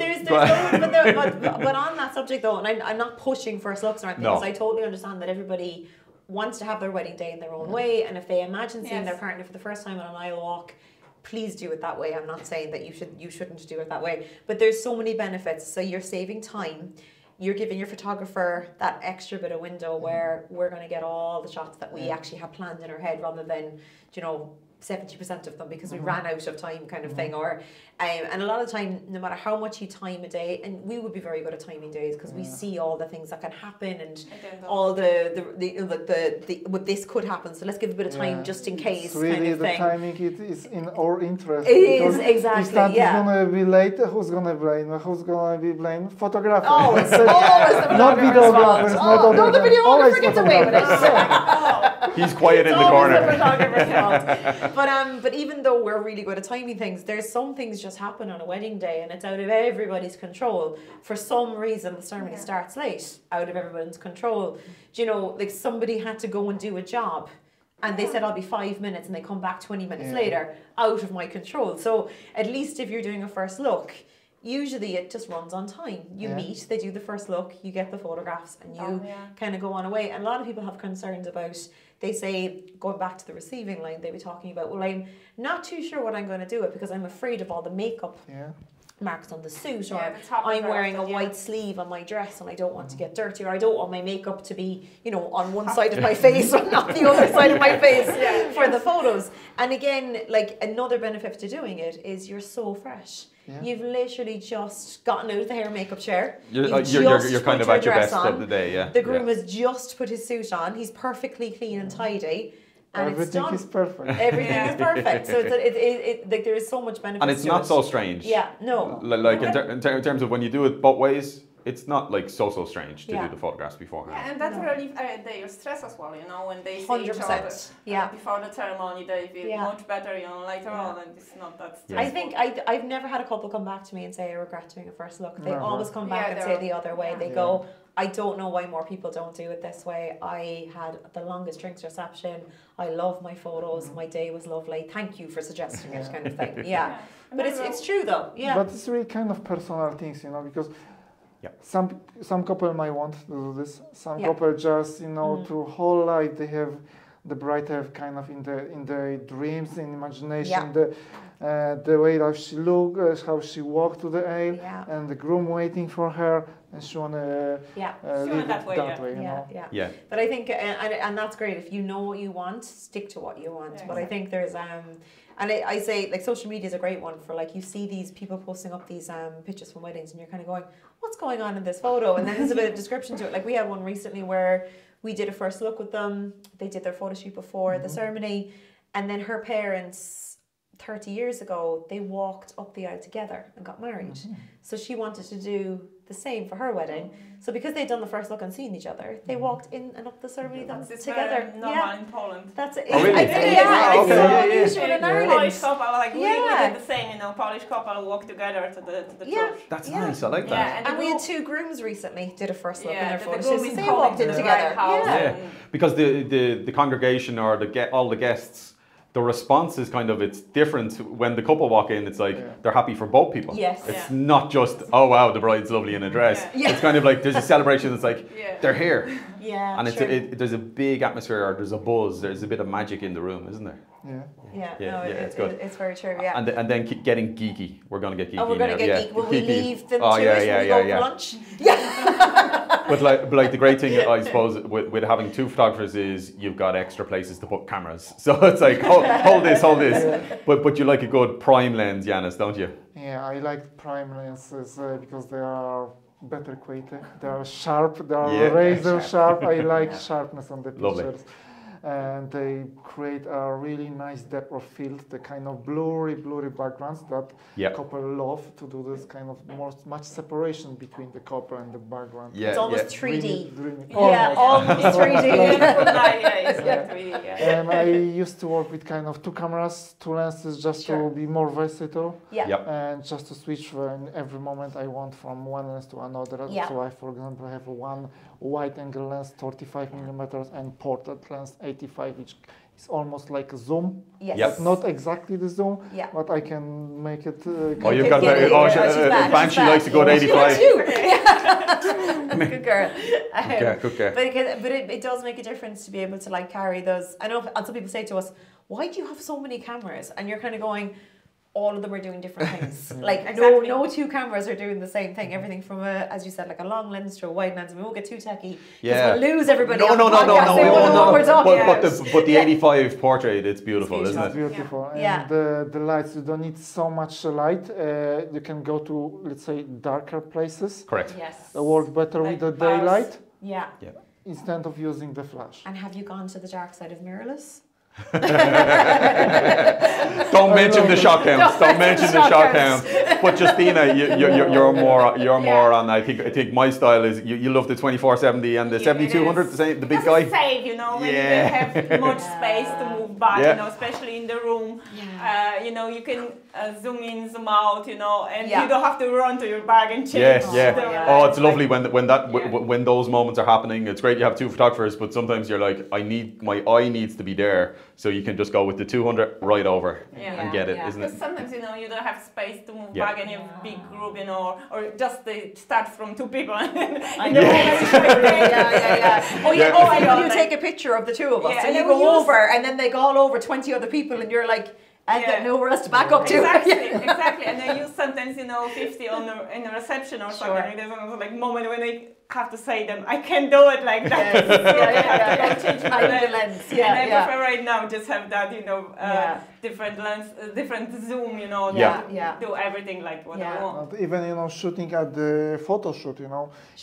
on that subject though, and I'm not pushing first looks or anything, because I totally understand that everybody wants to have their wedding day in their own way, and if they imagine seeing their partner for the first time on an aisle walk, please do it that way. I'm not saying that you shouldn't do it that way, but there's so many benefits. So you're saving time. You're giving your photographer that extra bit of window where we're going to get all the shots that we actually have planned in our head, rather than 70% of them because we ran out of time kind of thing, or and a lot of the time, no matter how much you time a day, and we would be very good at timing days because we see all the things that can happen, and all the what this could happen, so let's give a bit of time just in case. It's really kind of the thing. timing, it is in our interest. It is, exactly, if that is gonna be late, who's gonna blame? Who's gonna be blamed? Photographer. Always the not videographers, no, the videographer gets away with it. He's quiet in the corner. The photographer's fault. But even though we're really good at timing things, there's some things just happen on a wedding day, and it's out of everybody's control. For some reason, the ceremony starts late, out of everyone's control. Like somebody had to go and do a job, and they said, I'll be 5 minutes, and they come back 20 minutes later, out of my control. So at least if you're doing a first look, usually it just runs on time. You meet, they do the first look, you get the photographs, and you kind of go on away. And a lot of people have concerns about, they say, going back to the receiving line, they be talking about, well, I'm not too sure what I'm going to do it because I'm afraid of all the makeup. marks on the suit, or the top I'm of wearing a it, white sleeve on my dress and I don't want to get dirty, or I don't want my makeup to be, you know, on one side of my face and not the other side of my face for the photos. And again, like another benefit to doing it is you're so fresh. Yeah. You've literally just gotten out of the hair and makeup chair. You're You've kind of put at your dress best on. of the day, yeah. The groom has just put his suit on. He's perfectly clean and tidy. And Everything it's done. is perfect. Everything is perfect. So like there is so much benefit. And it's not so strange. Yeah, no. Like in terms of when you do it both ways, it's not like so strange to do the photographs beforehand. Yeah, and that relieves their stress as well, you know, when they see each 100%. other Yeah. before the ceremony, they feel much better, you know, later on, and it's not that stressful. I think I've never had a couple come back to me and say I regret doing a first look. They Never. always come back and say the other way. They go, I don't know why more people don't do it this way. I had the longest drinks reception. I love my photos. My day was lovely. Thank you for suggesting it, kind of thing. Yeah. But it's true though. Yeah. But it's really kind of personal things, you know, because some couple might want to do this. Some couple just, you know, through whole life they have the bride have kind of in the dreams, in imagination, the way that she look, how she walked to the aisle, and the groom waiting for her, and she wanna live it that way, you know. Yeah. But I think, and that's great. If you know what you want, stick to what you want. Yeah, but I think there's and I say like social media is a great one for like you see these people posting up these pictures from weddings, and you're kind of going, what's going on in this photo? And then there's a bit of description to it. Like we had one recently where we did a first look with them. They did their photo shoot before the ceremony, and then her parents 30 years ago, they walked up the aisle together and got married. So she wanted to do the same for her wedding. So because they'd done the first look and seen each other, they walked in and up the ceremony together. Normal in Poland. That's it. Oh, really? It's so unusual in Ireland. Polish couple, like we did the same, you know, Polish couple walk together to the church. That's nice, I like that. Yeah, and we had two grooms recently did a first look in their the photo groom shoot. is They walked in the together. bride house. Because the congregation or all the guests, the response is kind of, it's different. When the couple walk in, it's like they're happy for both people. Yes. It's not just, oh wow, the bride's lovely in a dress. It's kind of like there's a celebration that's like, they're here. Yeah, and there's a big atmosphere, or there's a buzz, there's a bit of magic in the room, isn't there? It's good. It's very true, And then keep getting geeky. We're going to get geeky. Oh, we're going to get geeky. Will we leave them to yeah, it when we go for lunch? But like the great thing, I suppose, with having two photographers is you've got extra places to put cameras. So it's like, hold this. But you like a good prime lens, Janusz, don't you? Yeah, I like prime lenses because they are better quality. They are sharp. They are razor sharp. I like sharpness on the pictures. Lovely. And they create a really nice depth of field, the kind of blurry backgrounds that couple love to do this kind of much separation between the couple and the background. Yeah, it's almost 3D. Almost 3D. And I used to work with kind of two cameras, two lenses, just to be more versatile. And just to switch in every moment I want from one lens to another. So I, for example, have one wide angle lens 35 millimeters and portrait lens 85, which is almost like a zoom. Yes. Not exactly the zoom, but I can make it. You've got Banshee likes to go to 85. Good girl. Good girl. But it does make a difference to be able to like carry those. I know some people say to us, "Why do you have so many cameras?" And you're kind of going, all of them are doing different things. Like no two cameras are doing the same thing. Everything from as you said, like a long lens to a wide lens. And we won't get too techie because we'll lose everybody. No. But the 85 portrait, it's beautiful, isn't it? It's beautiful. And the lights, you don't need so much light. You can go to, let's say, darker places. Correct. Yes. Work better with the daylight. Yeah. Instead of using the flash. And have you gone to the dark side of mirrorless? Don't mention the shot counts. Don't mention the shot counts. But Justina, you're more on. I think my style is you love the 2470 and the 7200, the big guy. It's safe, you know, when you don't have much space to move back, you know, especially in the room. You know, you can zoom in, zoom out, you know, and you don't have to run to your bag and change. Oh, it's lovely when those moments are happening. It's great you have two photographers, but sometimes you're like, my eye needs to be there. So you can just go with the 200 right over and get it, isn't it? Because sometimes, you know, you don't have space to move back and you have a big group, you know, or just they start from two people. I know. And you take a picture of the two of us and you go over and then they go all over 20 other people and you're like, and got nowhere else to back up to. Exactly. And I use sometimes, 50 in the reception or something. Sure. There's another like moment when I have to say them, I can't do it like that. Change my lens. And I prefer right now just have that, different lens, different zoom, do everything like what I want. And even, shooting at the photo shoot,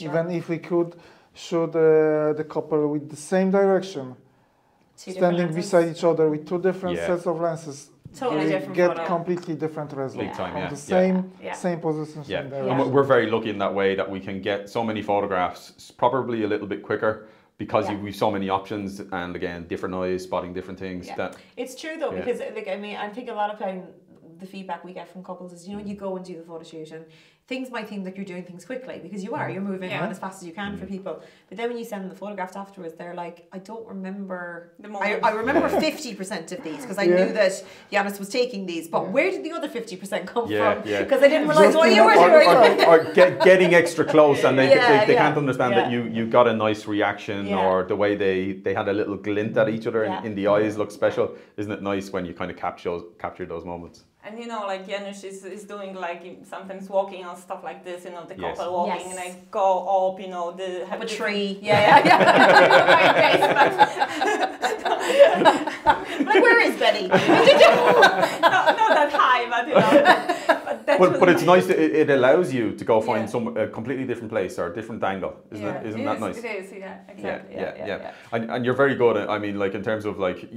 even if we could shoot the couple with the same direction, standing beside each other with two different sets of lenses, totally different get photo. completely different results. Time, on the same positions. Yeah, and and we're very lucky in that way that we can get so many photographs probably a little bit quicker because we've so many options, and again, different eyes spotting different things. That it's true though, because I think a lot of time the feedback we get from couples is, you go and do the photo shoot and things might seem like you're doing things quickly because you're moving on as fast as you can for people, but then when you send them the photographs afterwards, they're like, I don't remember I remember 50% of these because I knew that Janusz was taking these, but where did the other 50% come from? Because I didn't realise what you were doing. or getting extra close, and they can't understand that you got a nice reaction, or the way they had a little glint at each other in the eyes looked special. Isn't it nice when you kind of capture those moments? And like Janusz is doing like sometimes walking on stuff like this, the couple walking, and I go up, have a tree. Like, where is Betty? not that high, but but it's nice that it allows you to go find a completely different place or a different angle, isn't that nice? It is, exactly. And you're very good. I mean, like in terms of like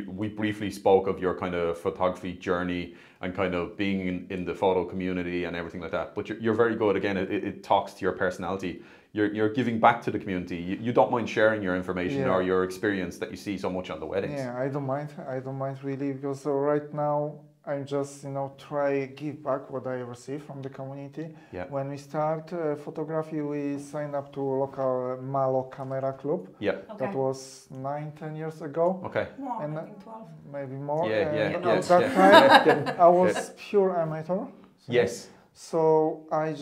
we briefly spoke of your kind of photography journey and kind of being in the photo community and everything like that. But you're very good. Again, it talks to your personality. You're giving back to the community. You don't mind sharing your information or your experience that you see so much on the weddings. Yeah, I don't mind. I don't mind really, because right now I'm just try give back what I receive from the community. Yeah. When we start photography, we signed up to local Malo Camera Club. Yeah. That was 9-10 years ago. Okay. More, And I think 12. maybe more. That time I was pure amateur. Yes. So I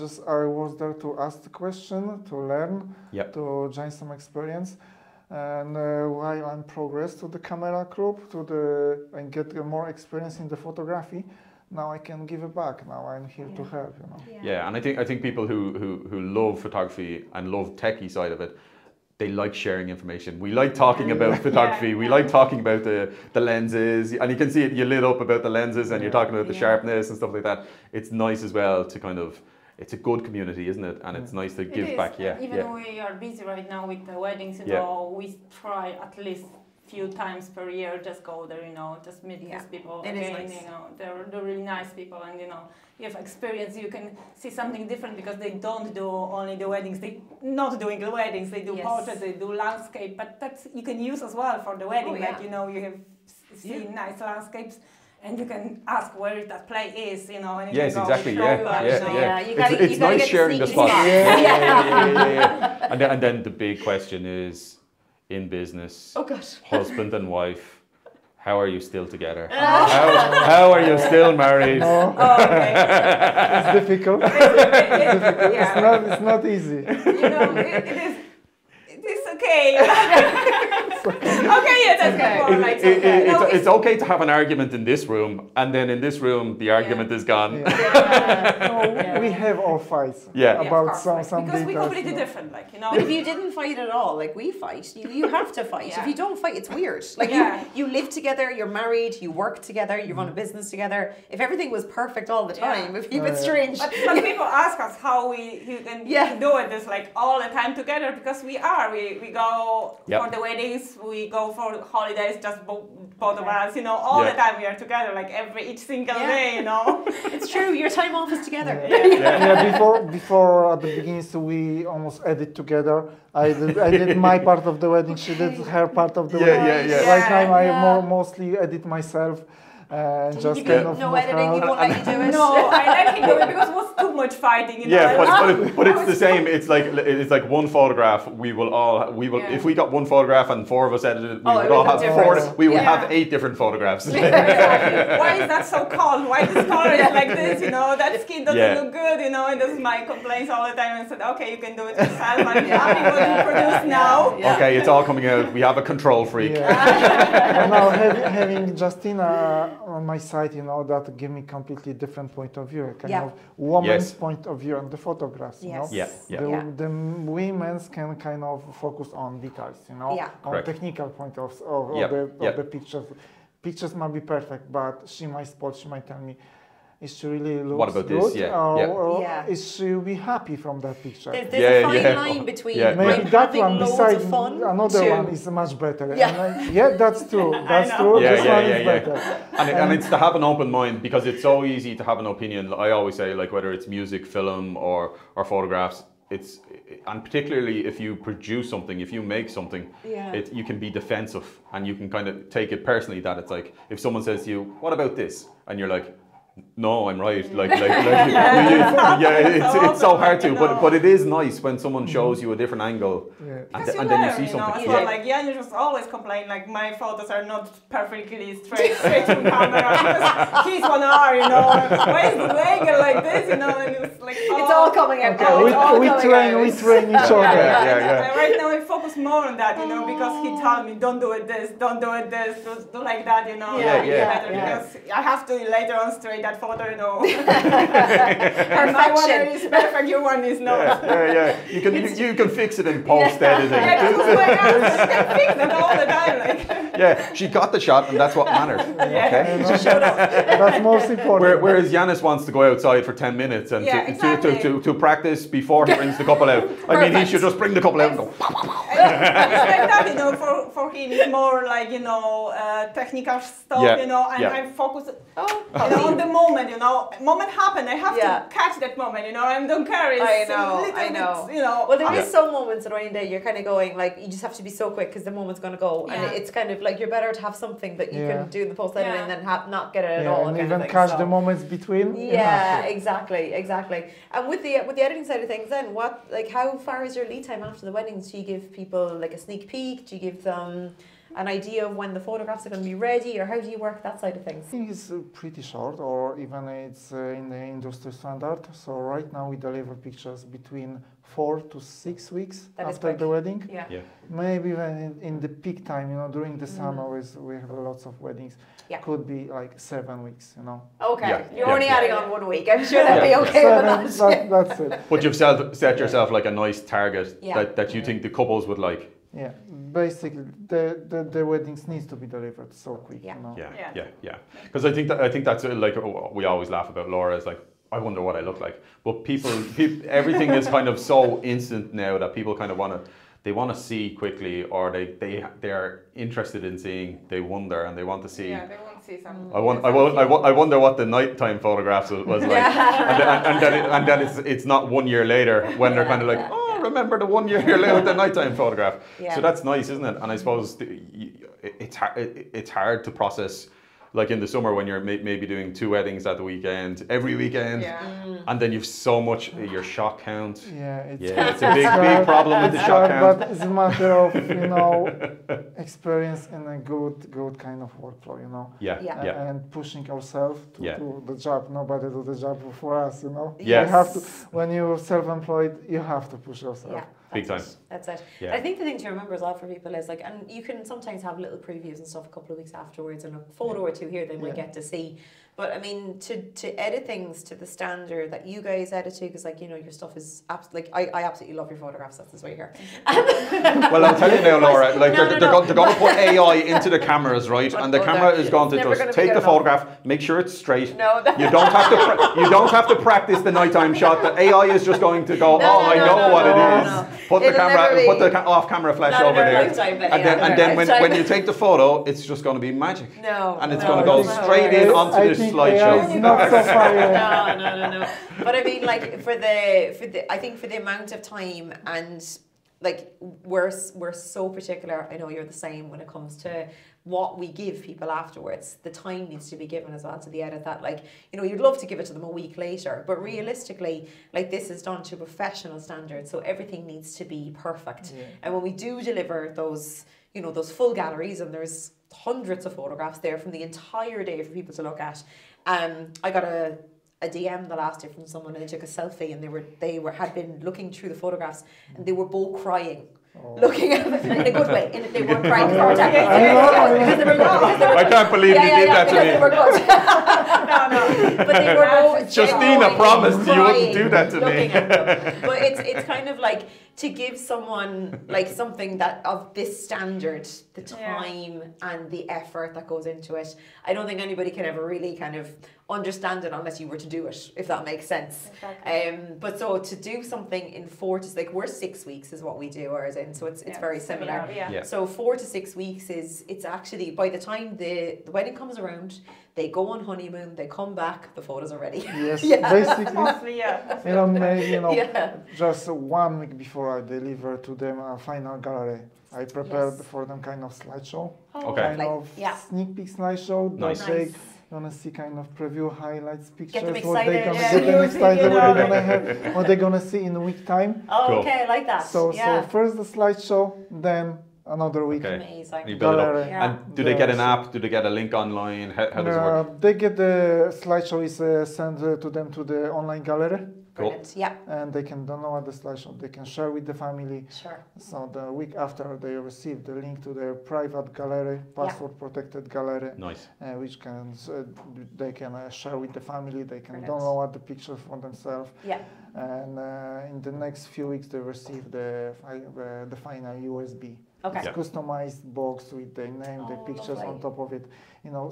was there to ask the question, to learn, to gain some experience, and while I'm progressed to the camera club, and get more experience in the photography, now I can give it back. Now I'm here to help. Yeah, and I think people who love photography and love techie side of it, they like sharing information. We like talking about photography. We like talking about the lenses, and you can see it. You lit up about the lenses, and you're talking about the sharpness and stuff like that. It's nice as well to kind of. It's a good community, isn't it? And it's nice to give back. Even we are busy right now with the weddings. We try at least few times per year, just go there, just meet these people again. Nice. They're really nice people, and you have experience. You can see something different because they don't do only the weddings. They not doing the weddings. They do portraits. They do landscape, but that's you can use as well for the wedding. You have seen nice landscapes. And you can ask where that play is, and you yes, can go exactly. It's nice sharing the spot. And then the big question is, in business, husband and wife, how are you still together? How are you still married? It's difficult. It's not easy. It's okay. It's okay to have an argument in this room, and then in this room the argument is gone. We have all fights about some because details, we're completely different, But if you didn't fight at all, like we fight, you have to fight. If you don't fight, it's weird. Like you live together, you're married, you work together, you run a business together. If everything was perfect all the time, it'd be a bit strange. But people ask us how you can do it. It's like all the time together, because we go for the weddings, we go for holidays, just both of us, all the time we are together, like each single day, It's true, your time off is together. Before at the beginning, so we almost edit together. I did my part of the wedding, she did her part of the wedding. Right now I mostly edit myself. Just kind of no editing, you won't let you do it. No, I let him do it because it was too much fighting. But it's the same. It's like one photograph. We will if we got one photograph and four of us edited it, we would all have four. We would have 8 different photographs. Why is that so cold? Why this color is like this? That skin doesn't look good. And this is my complaints all the time. And said, okay, you can do it yourself. I'm happy what you produce now. Okay, it's all coming out. We have a control freak. And now having Justina on my site, that give me completely different point of view, kind Yeah. of woman's Yes. point of view on the photographs. Yes. Yeah, yeah. The women's can kind of focus on details, Yeah. on Correct. technical point of Yeah, yeah. the pictures. Pictures might be perfect, but she might spot, she might tell me, is she really looks What about this? good? Yeah, Or yeah. is she be happy from that picture? There's a fine Yeah. line between Yeah. Maybe I'm that having one loads beside of fun another to, one is much better. Yeah. And that's true. That's know. true. Yeah, This yeah, one yeah, is yeah. better. And it's to have an open mind, because it's so easy to have an opinion. I always say, like, whether it's music, film, or photographs, and particularly if you produce something, if you make something, Yeah. you can be defensive, and you can kind of take it personally that it's like, if someone says to you, what about this? And you're like, no, I'm right. It's so hard to, but it is nice when someone shows you a different angle, and then you see something. As well, like Janusz just always complain, like my photos are not perfectly straight to camera because his one are, why is the angle like this, and it's like it's all coming out. Okay, we train each other. Yeah. Right now I focus more on that, because he told me don't do it this, don't do it this, do like that, better, because I have to later on straight that photo, and my one is perfect, your one is not. Yeah. You can fix it in post editing. I can fix it all the time, Yeah, she got the shot, and that's what matters. Okay. That's most important. Whereas Janusz wants to go outside for 10 minutes and to practice before he brings the couple out. I mean, he should just bring the couple out and go. It's like that, for him it's more like, technical stuff, and I focus on the moment, moment happened, I have to catch that moment, I don't care. It's I know. Bit, well, there is some moments at the end of the day you're kind of going, like, you just have to be so quick because the moment's going to go, and it's kind of like you're better to have something that you can do in the post editing than not get it at all. And kind even of thing, catch the moments between. Yeah, exactly. And with the editing side of things, then how far is your lead time after the weddings? Do you give people like a sneak peek? Do you give them an idea of when the photographs are going to be ready, or how do you work that side of things? I think it's pretty short, or even it's in the industry standard. So right now we deliver pictures between 4 to 6 weeks after the wedding. Yeah. Maybe even in the peak time, during the summer we have lots of weddings. Could be like 7 weeks, Okay, you're only adding on 1 week. I'm sure that'd be okay with that. That's it. But you've set yourself like a nice target that you think the couples would like. Yeah, basically the weddings needs to be delivered so quick. Yeah. Because I think that's like, we always laugh about Laura, is like, I wonder what I look like. But people everything is kind of so instant now that people kind of want to see quickly, or they are interested in seeing. They wonder, and they want to see. Yeah, they want to see some. I wonder what the nighttime photographs was like, and then it's not 1 year later when they're kind of like, oh, remember the 1 year later with the nighttime photograph. So that's nice, isn't it? And I suppose it's hard to process. Like in the summer when you're maybe doing 2 weddings at the weekend, every weekend, and then you've so much, your shot count. It's a big problem with the shot count. But it's a matter of, experience and a good kind of workflow, and pushing ourselves to do the job. Nobody do the job for us, You have to, when you're self-employed, you have to push yourself. Big time. That's it. Yeah. I think the thing to remember as well for people is and you can sometimes have little previews and stuff a couple of weeks afterwards, and a photo or two here they might get to see. But I mean, to edit things to the standard that you guys edit to, because your stuff is absolutely, I absolutely love your photographs. That's why you're here. Well, I'll tell you now, Laura. Like they're going to put AI into the cameras, right? And the camera is going to just take the photograph, make sure it's straight. You don't have to practice the nighttime shot. The AI is just going to go, I know what it is. Put the off-camera flash over there, and then when you take the photo, it's just going to be magic. And it's going to go straight in onto this slideshow. Not so far. No. But I mean, like for the amount of time, and like we're so particular. I know you're the same when it comes to what we give people afterwards. The time needs to be given as well to the edit. That you'd love to give it to them a week later, but realistically, like this is done to a professional standard, so everything needs to be perfect. And when we do deliver those, those full galleries, and there's hundreds of photographs there from the entire day for people to look at. I got a DM the last day from someone, and they took a selfie, and they had been looking through the photographs, and they were both crying looking at it in a good way. They weren't trying to protect I know. because they were good. I can't believe you did that to because me. they were good. But they were both Justina genuinely promised you wouldn't crying do that to me. looking at them. But it's kind of like to give someone like something that of this standard, the time and the effort that goes into it. I don't think anybody can ever really kind of understand it unless you were to do it, if that makes sense. Exactly. But so to do something in 4 to like we're 6 weeks is what we do ours in, so it's very similar. Yeah. So 4 to 6 weeks it's actually by the time the wedding comes around, they go on honeymoon, they come back, the photos are ready. Yes, Yeah. basically, Mostly, maybe, Yeah. just 1 week before I deliver to them a final gallery, I prepared for them kind of slideshow, Okay. kind Like, of yeah. sneak peek slideshow Nice. that they gonna see kind of preview highlights, pictures, them what they excited. gonna Yeah, get them music, excited, you what they're know. gonna have, what they're gonna see in a week time. Oh, Cool. okay, I like that. So first the slideshow, then another week. Okay. Amazing. You build it up. Gallery. Yeah. And do they get an app? Do they get a link online? How does it work? They get the slideshow is sent to them to the online gallery, Cool. Brilliant. Yeah, and they can download the slideshow. They can share with the family. sure. So the week after they receive the link to their private gallery, password protected gallery, Nice. which they can share with the family. They can Brilliant. download the pictures for themselves, Yeah. and in the next few weeks they receive the final USB. Okay. It's Yeah. customized box with the name, the Oh, pictures on lovely. top of it.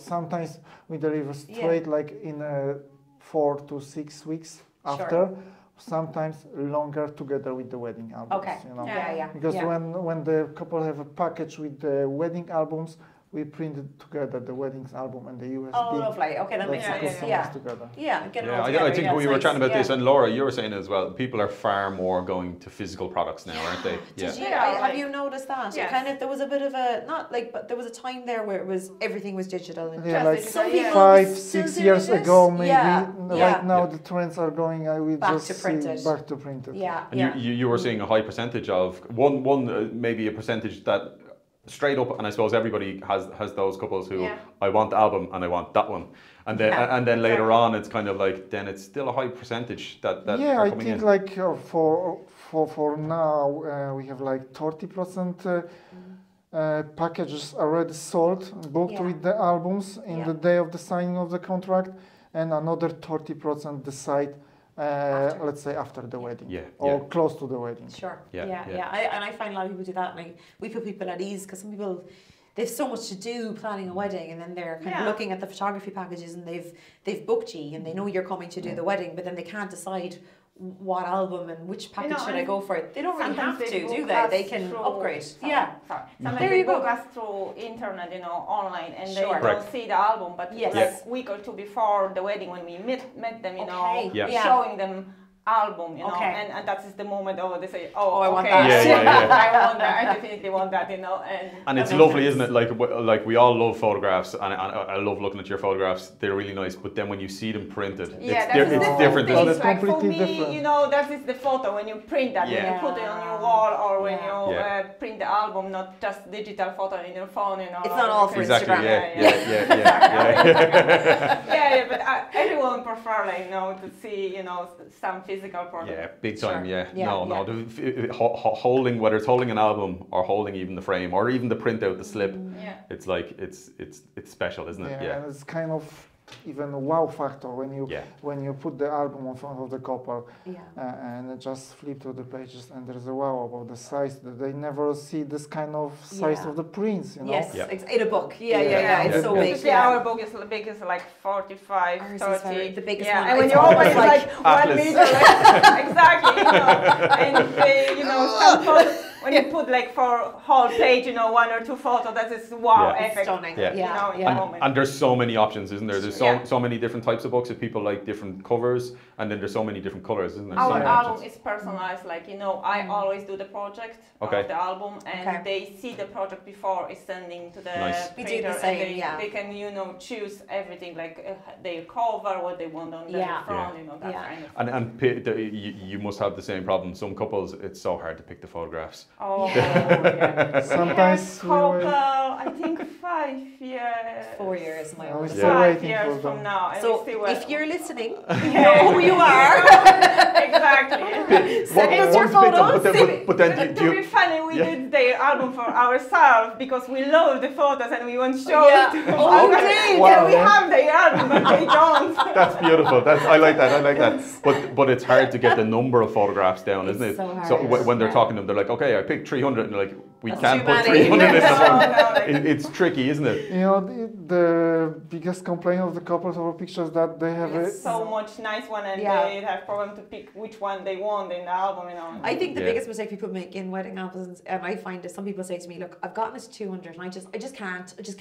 Sometimes we deliver straight like in 4 to 6 weeks after. Sometimes longer together with the wedding albums. Okay. Yeah. Because yeah. when the couple have a package with the wedding albums, we printed together the weddings album and the USB. Oh, lovely. Okay, that makes That's sense. customized Yeah. together. Yeah, get it Yeah, all I together. think Yeah, we it's were nice. chatting about this, Yeah. and Laura, you were saying as well. People are far more going to physical products now, aren't they? Did you, Yeah, have like- you noticed that? Yes. It kind of there was a bit of a but there was a time there where everything was digital. And Yeah, Just like digital, some yeah. people 5-6 still years doing this. ago, maybe. Yeah, Right now Yeah. the trends are going. I will Back just to see printed. back to printed. Yeah, And yeah. you were seeing a high percentage of one maybe a percentage that straight up, and I suppose everybody has those couples who Yeah. I want the album and I want that one, and then Yeah, and then later exactly. on it's kind of like then it's still a high percentage that Yeah, are I coming think in. like for now we have like 30% packages already sold, booked Yeah. with the albums in Yeah. the day of the signing of the contract, and another 30% decide, After. let's say after the wedding, Yeah, or yeah. close to the wedding. Sure. Yeah, Yeah. yeah. And I find a lot of people do that, and we put people at ease because some people they've so much to do planning a wedding, and then they're kind of Yeah. looking at the photography packages, and they've booked you, and they know you're coming to do the wedding, but then they can't decide what album and which package should I and go for. They don't really sometimes have to, do book they? us They can through- upgrade. Sorry, Yeah. Sorry. Sometimes There they you go. book us through internet, online, and they Sure. don't Correct. see the album. But Yes. like a week or two before the wedding, when we met them, Okay. Yeah. Yeah. showing them album, Okay. and that is the moment. Oh, they say, I want okay, that. Yeah, yeah, I want that. I definitely want that, And it's That makes lovely, sense. isn't it? Like we all love photographs, and I love looking at your photographs. They're really nice, but then when you see them printed, Yeah, it's that's it's different, thing. isn't It's it? Like for completely me, different. that is the photo when you print that, when Yeah. you put it on your wall, or when Yeah. you Yeah. print the album, not just digital photo in your phone. It's not all for Exactly. Instagram. Yeah. Yeah, but everyone prefer to see some physical product. Yeah, big time. Sure. Yeah. Yeah, No. yeah. Holding, whether it's holding an album or holding even the frame or even the print out the slip, Yeah. it's like it's special, isn't it? Yeah, and it's kind of even a wow factor Yeah. when you put the album in front of the couple Yeah. and just flip to the pages, and there's a wow about the size that they never see this kind of size Yeah. of the prints. Yes, Yeah. in a book. Yeah. Yeah. It's Yeah. so big. Especially Yeah. our book is big, is like 45, Ours is 30. very- the biggest yeah. one. And when It's you open almost it's like Atlas. 1 meter. Exactly. And they, some photos, when you put like for whole page, 1 or 2 photos, that is wow Yeah. effect. Stunning. Yeah. Yeah. In Yeah. the moment. And there's so many options, isn't there? There's Yeah. so many different types of books. If people like different covers, and then there's so many different colors, isn't there? So Our many album options. is personalized, I always do the project Okay. of the album, and Okay. they see the project before it's sending to the Nice. We printer, do the same, and yeah. they can, choose everything, like their cover, what they want on the Yeah. front, that Yeah. kind of. You must have the same problem. Some couples, it's so hard to pick the photographs. Oh, yeah. Sometimes couple, I think 5 years. 4 years, my No, oldest. still 5 waiting years for from them. now. And So we still if you're listening, you Yeah. know who you are. Exactly. Send us your One's a bit dumb, photos. but then To be funny, we did their album for ourselves because we love the photos and we want to show Yeah. it to Oh, others. great. Wow. Yeah, we have their album, but they don't. That's beautiful. I like that. I like that. But it's hard to get the number of photographs down, isn't it? It's so hard. when they're Yeah. talking to them, they're like, okay, I picked 300, and they're like, we That's can't too put many. 300 in the No, one. no, It's tricky, isn't it? You know, the biggest complaint of the couples over pictures that they have It's so much nice one, and Yeah. they have problem to pick which one they want in the album, you know. I think the Yeah. biggest mistake people make in wedding albums, and I find is some people say to me, "Look, I've gotten it to 200, and I just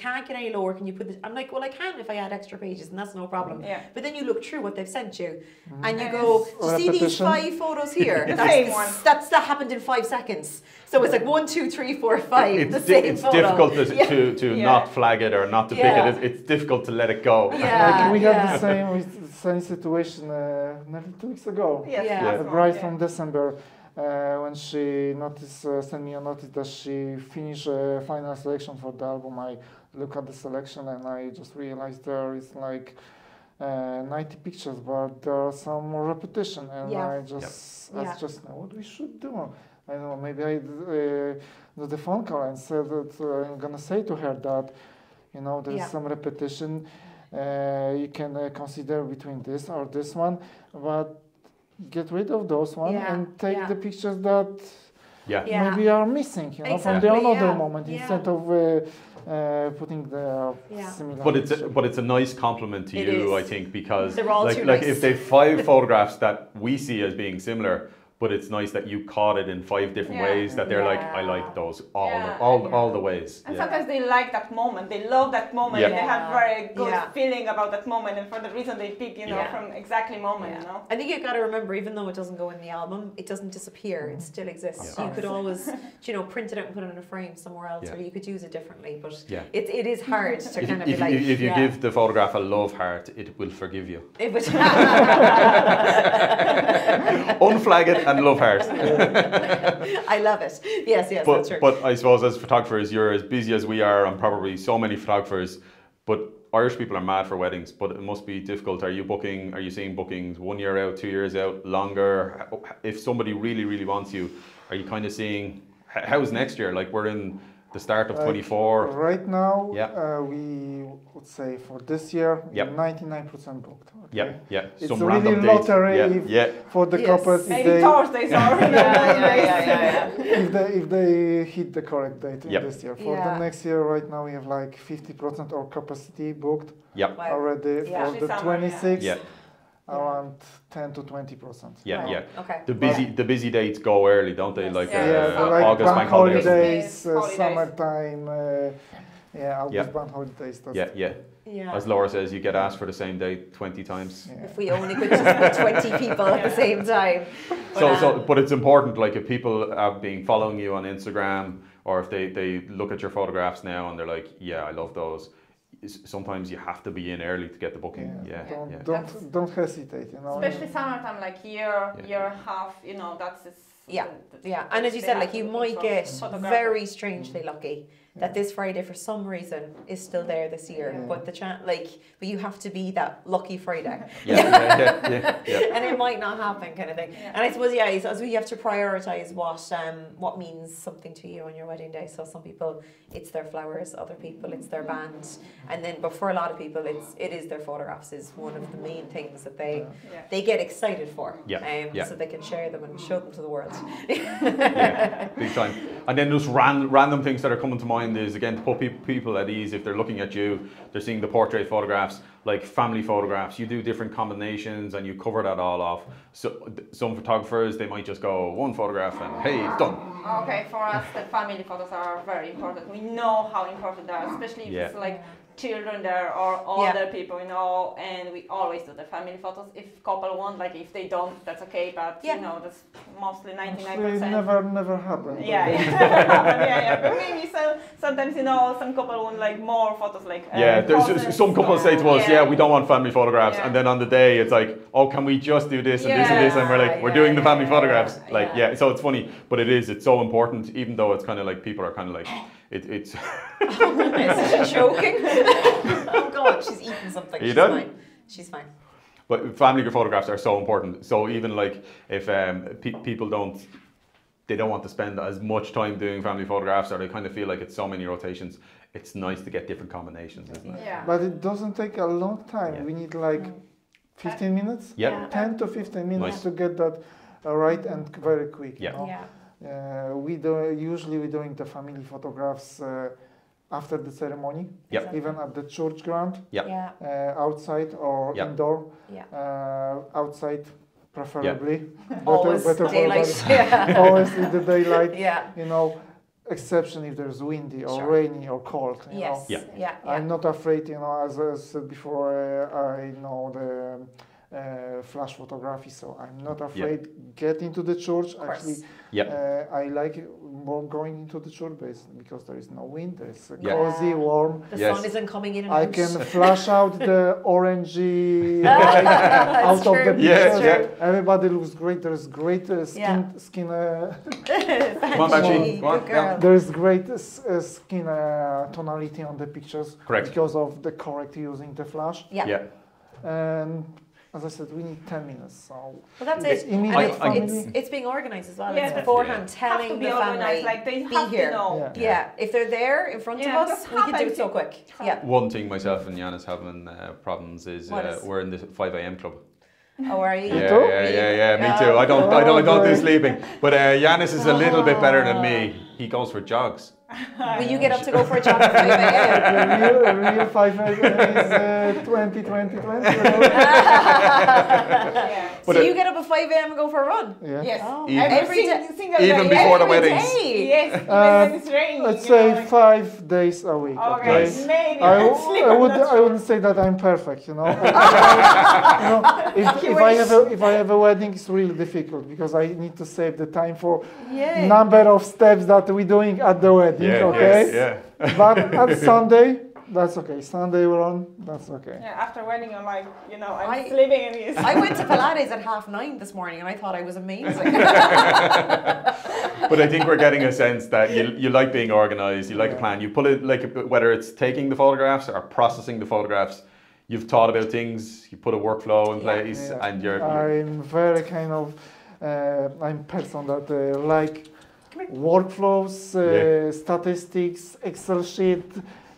can't get any lower. Can you put this?" I'm like, "Well, I can if I add extra pages, and that's no problem." Yeah. But then you look through what they've sent you, and you And go, it's "Do you see these repetition. 5 photos here? The same one. That happened in 5 seconds. So it's like 1, 2, 3, 4, 5. It's, the same it's photo. difficult Yeah. to Yeah. not flag it or not to Yeah. pick it. It's difficult to let it go. Yeah. Like we had yeah. the same situation nearly 2 weeks ago. Yes, Yeah. A that's bride right, from December, when she sent me a notice that she finished final selection for the album. I look at the selection and I just realized there is like 90 pictures, but there are some more repetition, and Yeah. I just Yeah. asked Justina what we should do. I don't know, maybe I do the phone call and said that I'm gonna say to her that, you know, there's Yeah. some repetition. You can consider between this or this one, but get rid of those one Yeah, and take yeah. the pictures that Yeah. Yeah. maybe are missing, you know, from Exactly, the another yeah, moment yeah. instead of putting the Yeah. similar. But it's a nice compliment to It you, is. I think, because They're all like too like nice. if they've 5 photographs that we see as being similar, but it's nice that you caught it in 5 different Yeah. ways that they're like, Yeah. I like those all Yeah, all yeah. the ways. And Yeah. sometimes they like that moment, they love that moment, Yeah. and they have very good Yeah. feeling about that moment, and for the reason they pick, you know, Yeah. from exactly moment, you know. I think you've got to remember, even though it doesn't go in the album, it doesn't disappear. It still exists. Yeah. You could always, you know, print it out and put it in a frame somewhere else, Yeah. or you could use it differently. But Yeah. it is hard to If, kind of if, be like, if you yeah. give the photograph a love heart, it will forgive you. It would- Unflag it and love heart. I love it. Yes, that's true. But I suppose as photographers, you're as busy as we are, and probably so many photographers. But Irish people are mad for weddings, but it must be difficult. Are you seeing bookings 1 year out, 2 years out, longer? If somebody really, really wants you, are you kind of seeing, how's next year? Like we're in the start of 24. Right now, Yeah. we would say for this year, Yep. 99% booked. Okay? Yeah. It's Some really random date. lottery Yeah, if- yeah. For the Yes. couples, if Maybe they, Thursdays are if they hit the correct date Yep. in this year. For Yeah. the next year, right now, we have like 50% of capacity booked Yeah. Wow. already. Yeah. For the Summer, 26th, Yeah. around 10 to 20%. Yeah, Wow. yeah. Okay. The busy dates go early, don't they? Yes. Like Yeah, Yeah, Yeah. like August bank holidays. holidays, Holidays. summertime, August Yeah. bank holidays. That's Yeah, yeah. Yeah. As Laura says, you get asked for the same date 20 times. yeah. If we only could just put 20 people at the same time. But it's important, like if people have been following you on Instagram, or if they look at your photographs now and they're like, yeah, I love those. Sometimes you have to be in early to get the booking. Yeah, yeah. Don't hesitate, you know. Especially summertime, like year and a half, you know, that's just, Yeah, yeah. And as you said, like you might get very strangely lucky that this Friday for some reason is still there this year, Yeah. but but you have to be that lucky Friday. Yeah. And it might not happen, kind of thing. Yeah. And I suppose, as we have to prioritize what means something to you on your wedding day. So some people, it's their flowers; other people, it's their band, and then, but for a lot of people, it is their photographs is one of the main things that they get excited for. Yeah. So they can share them and show them to the world. Yeah, big time. And then just random things that are coming to mind is, again, to put people at ease. If they're looking at you, they're seeing the portrait photographs, like family photographs, you do different combinations and you cover that all off. So some photographers, they might just go one photograph and hey, done. Okay, for us, the family photos are very important. We know how important they are, especially if Yeah. it's like children there or other people, you know, and we always do the family photos. If couple want, like if they don't, that's okay, but you know, that's mostly 99%. It never happened. Yeah, yeah. But maybe sometimes, you know, some couple want like more photos, like there's some couples say to us, we don't want family photographs, and then on the day it's like, oh, can we just do this and this and this, and we're like, we're doing the family photographs, so it's funny, but it's so important, even though it's kind of like people are kind of like, it's. Oh goodness, is she choking? Oh God, she's eating something. She's fine. She's fine. But family photographs are so important. So even like if people don't want to spend as much time doing family photographs, or they kind of feel like it's so many rotations, it's nice to get different combinations, isn't it? Yeah. But it doesn't take a long time. Yeah. We need like 15 minutes, 10 to 15 minutes to get that right and very quick. Yeah. You know? Usually we're doing the family photographs after the ceremony, even at the church ground, outside or indoor, outside preferably. Always daylight. Always in the daylight. Yeah. You know, exception if there's windy or rainy or cold. You know? I'm not afraid. You know, as I said before, I know the flash photography, so I'm not afraid. Get into the church. Actually, I like more going into the church base because there is no wind. It's cozy, warm. The sun isn't coming in and I out. can flash out the orangey light out of the picture. Everybody looks great. There's great skin. Come on, Bachi. Come on. There's great skin tonality on the pictures. Correct. Because of the correct using the flash. Yeah. And as I said, we need 10 minutes. So well, that's it. It's being organised as well. It's beforehand telling the family, like they be have here. To know. If they're there in front of us, we can do it so quick. One thing myself and Janusz having problems is we're in the 5 a.m. club. Oh, are you? Yeah, me too. I don't do sleeping. But Janusz is a little bit better than me. He goes for jogs. Will you get up to go for a jog at 5 a.m.? The real 5 a.m. is 20, 20, 20. So you get up at 5 a.m. and go for a run? Yeah. Yes. Oh. Every single day. Even before the weddings. Yes, even when it's raining. Let's say 5 days a week. Okay. Okay. Maybe. I wouldn't say that I'm perfect, you know. If I have a wedding, it's really difficult because I need to save the time for number of steps that we're doing at the wedding. But at Sunday, that's okay. Sunday run, that's okay. Yeah, after wedding, I'm like, you know, I'm sleeping in this. I went to Pilates at 9:30 this morning and I thought I was amazing. But I think we're getting a sense that you like being organised, you like a plan. You put it, like, whether it's taking the photographs or processing the photographs, you've thought about things, you put a workflow in place, and you're... I'm very kind of, I'm a person that like workflows, statistics, Excel sheet,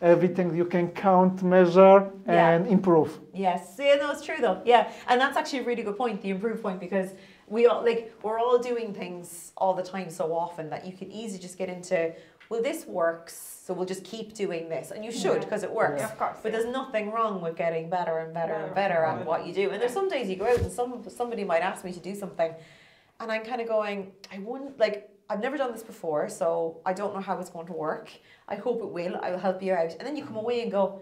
everything you can count, measure, and improve. Yes, no, it's true though. Yeah, and that's actually a really good point, the improve point, because we're all doing things all the time so often that you can easily just get into, well, this works, so we'll just keep doing this, and you should because it works. Yeah, of course. But there's nothing wrong with getting better and better and better at what you do. And there's some days you go out and somebody might ask me to do something, and I'm kind of going, I've never done this before, so I don't know how it's going to work. I hope it will. I will help you out. And then you come away and go,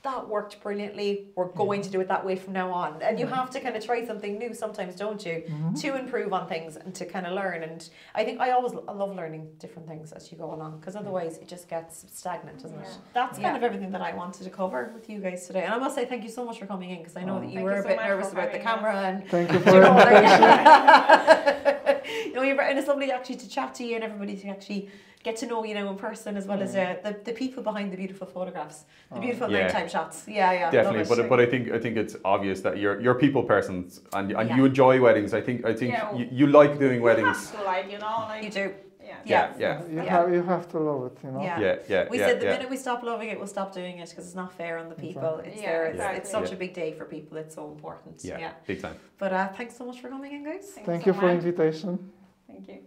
that worked brilliantly. We're going to do it that way from now on. And you have to kind of try something new sometimes, don't you? To improve on things and to kind of learn. And I think I love learning different things as you go along, because otherwise it just gets stagnant, doesn't it? That's kind of everything that I wanted to cover with you guys today. And I must say thank you so much for coming in, because I know that you were a bit nervous about the camera. And thank you for the invitation. And it's lovely actually to chat to you and everybody to actually get to know, in person, as well as the people behind the beautiful photographs, the beautiful nighttime shots. Definitely. But I think it's obvious that you're people persons and you enjoy weddings. I think you like doing weddings. You have to, you do. You have to love it, you know. We said the minute we stop loving it, we'll stop doing it, because it's not fair on the people. It's such a big day for people. It's so important. Big time. But thanks so much for coming in, guys. Thank you for the invitation. Thank you.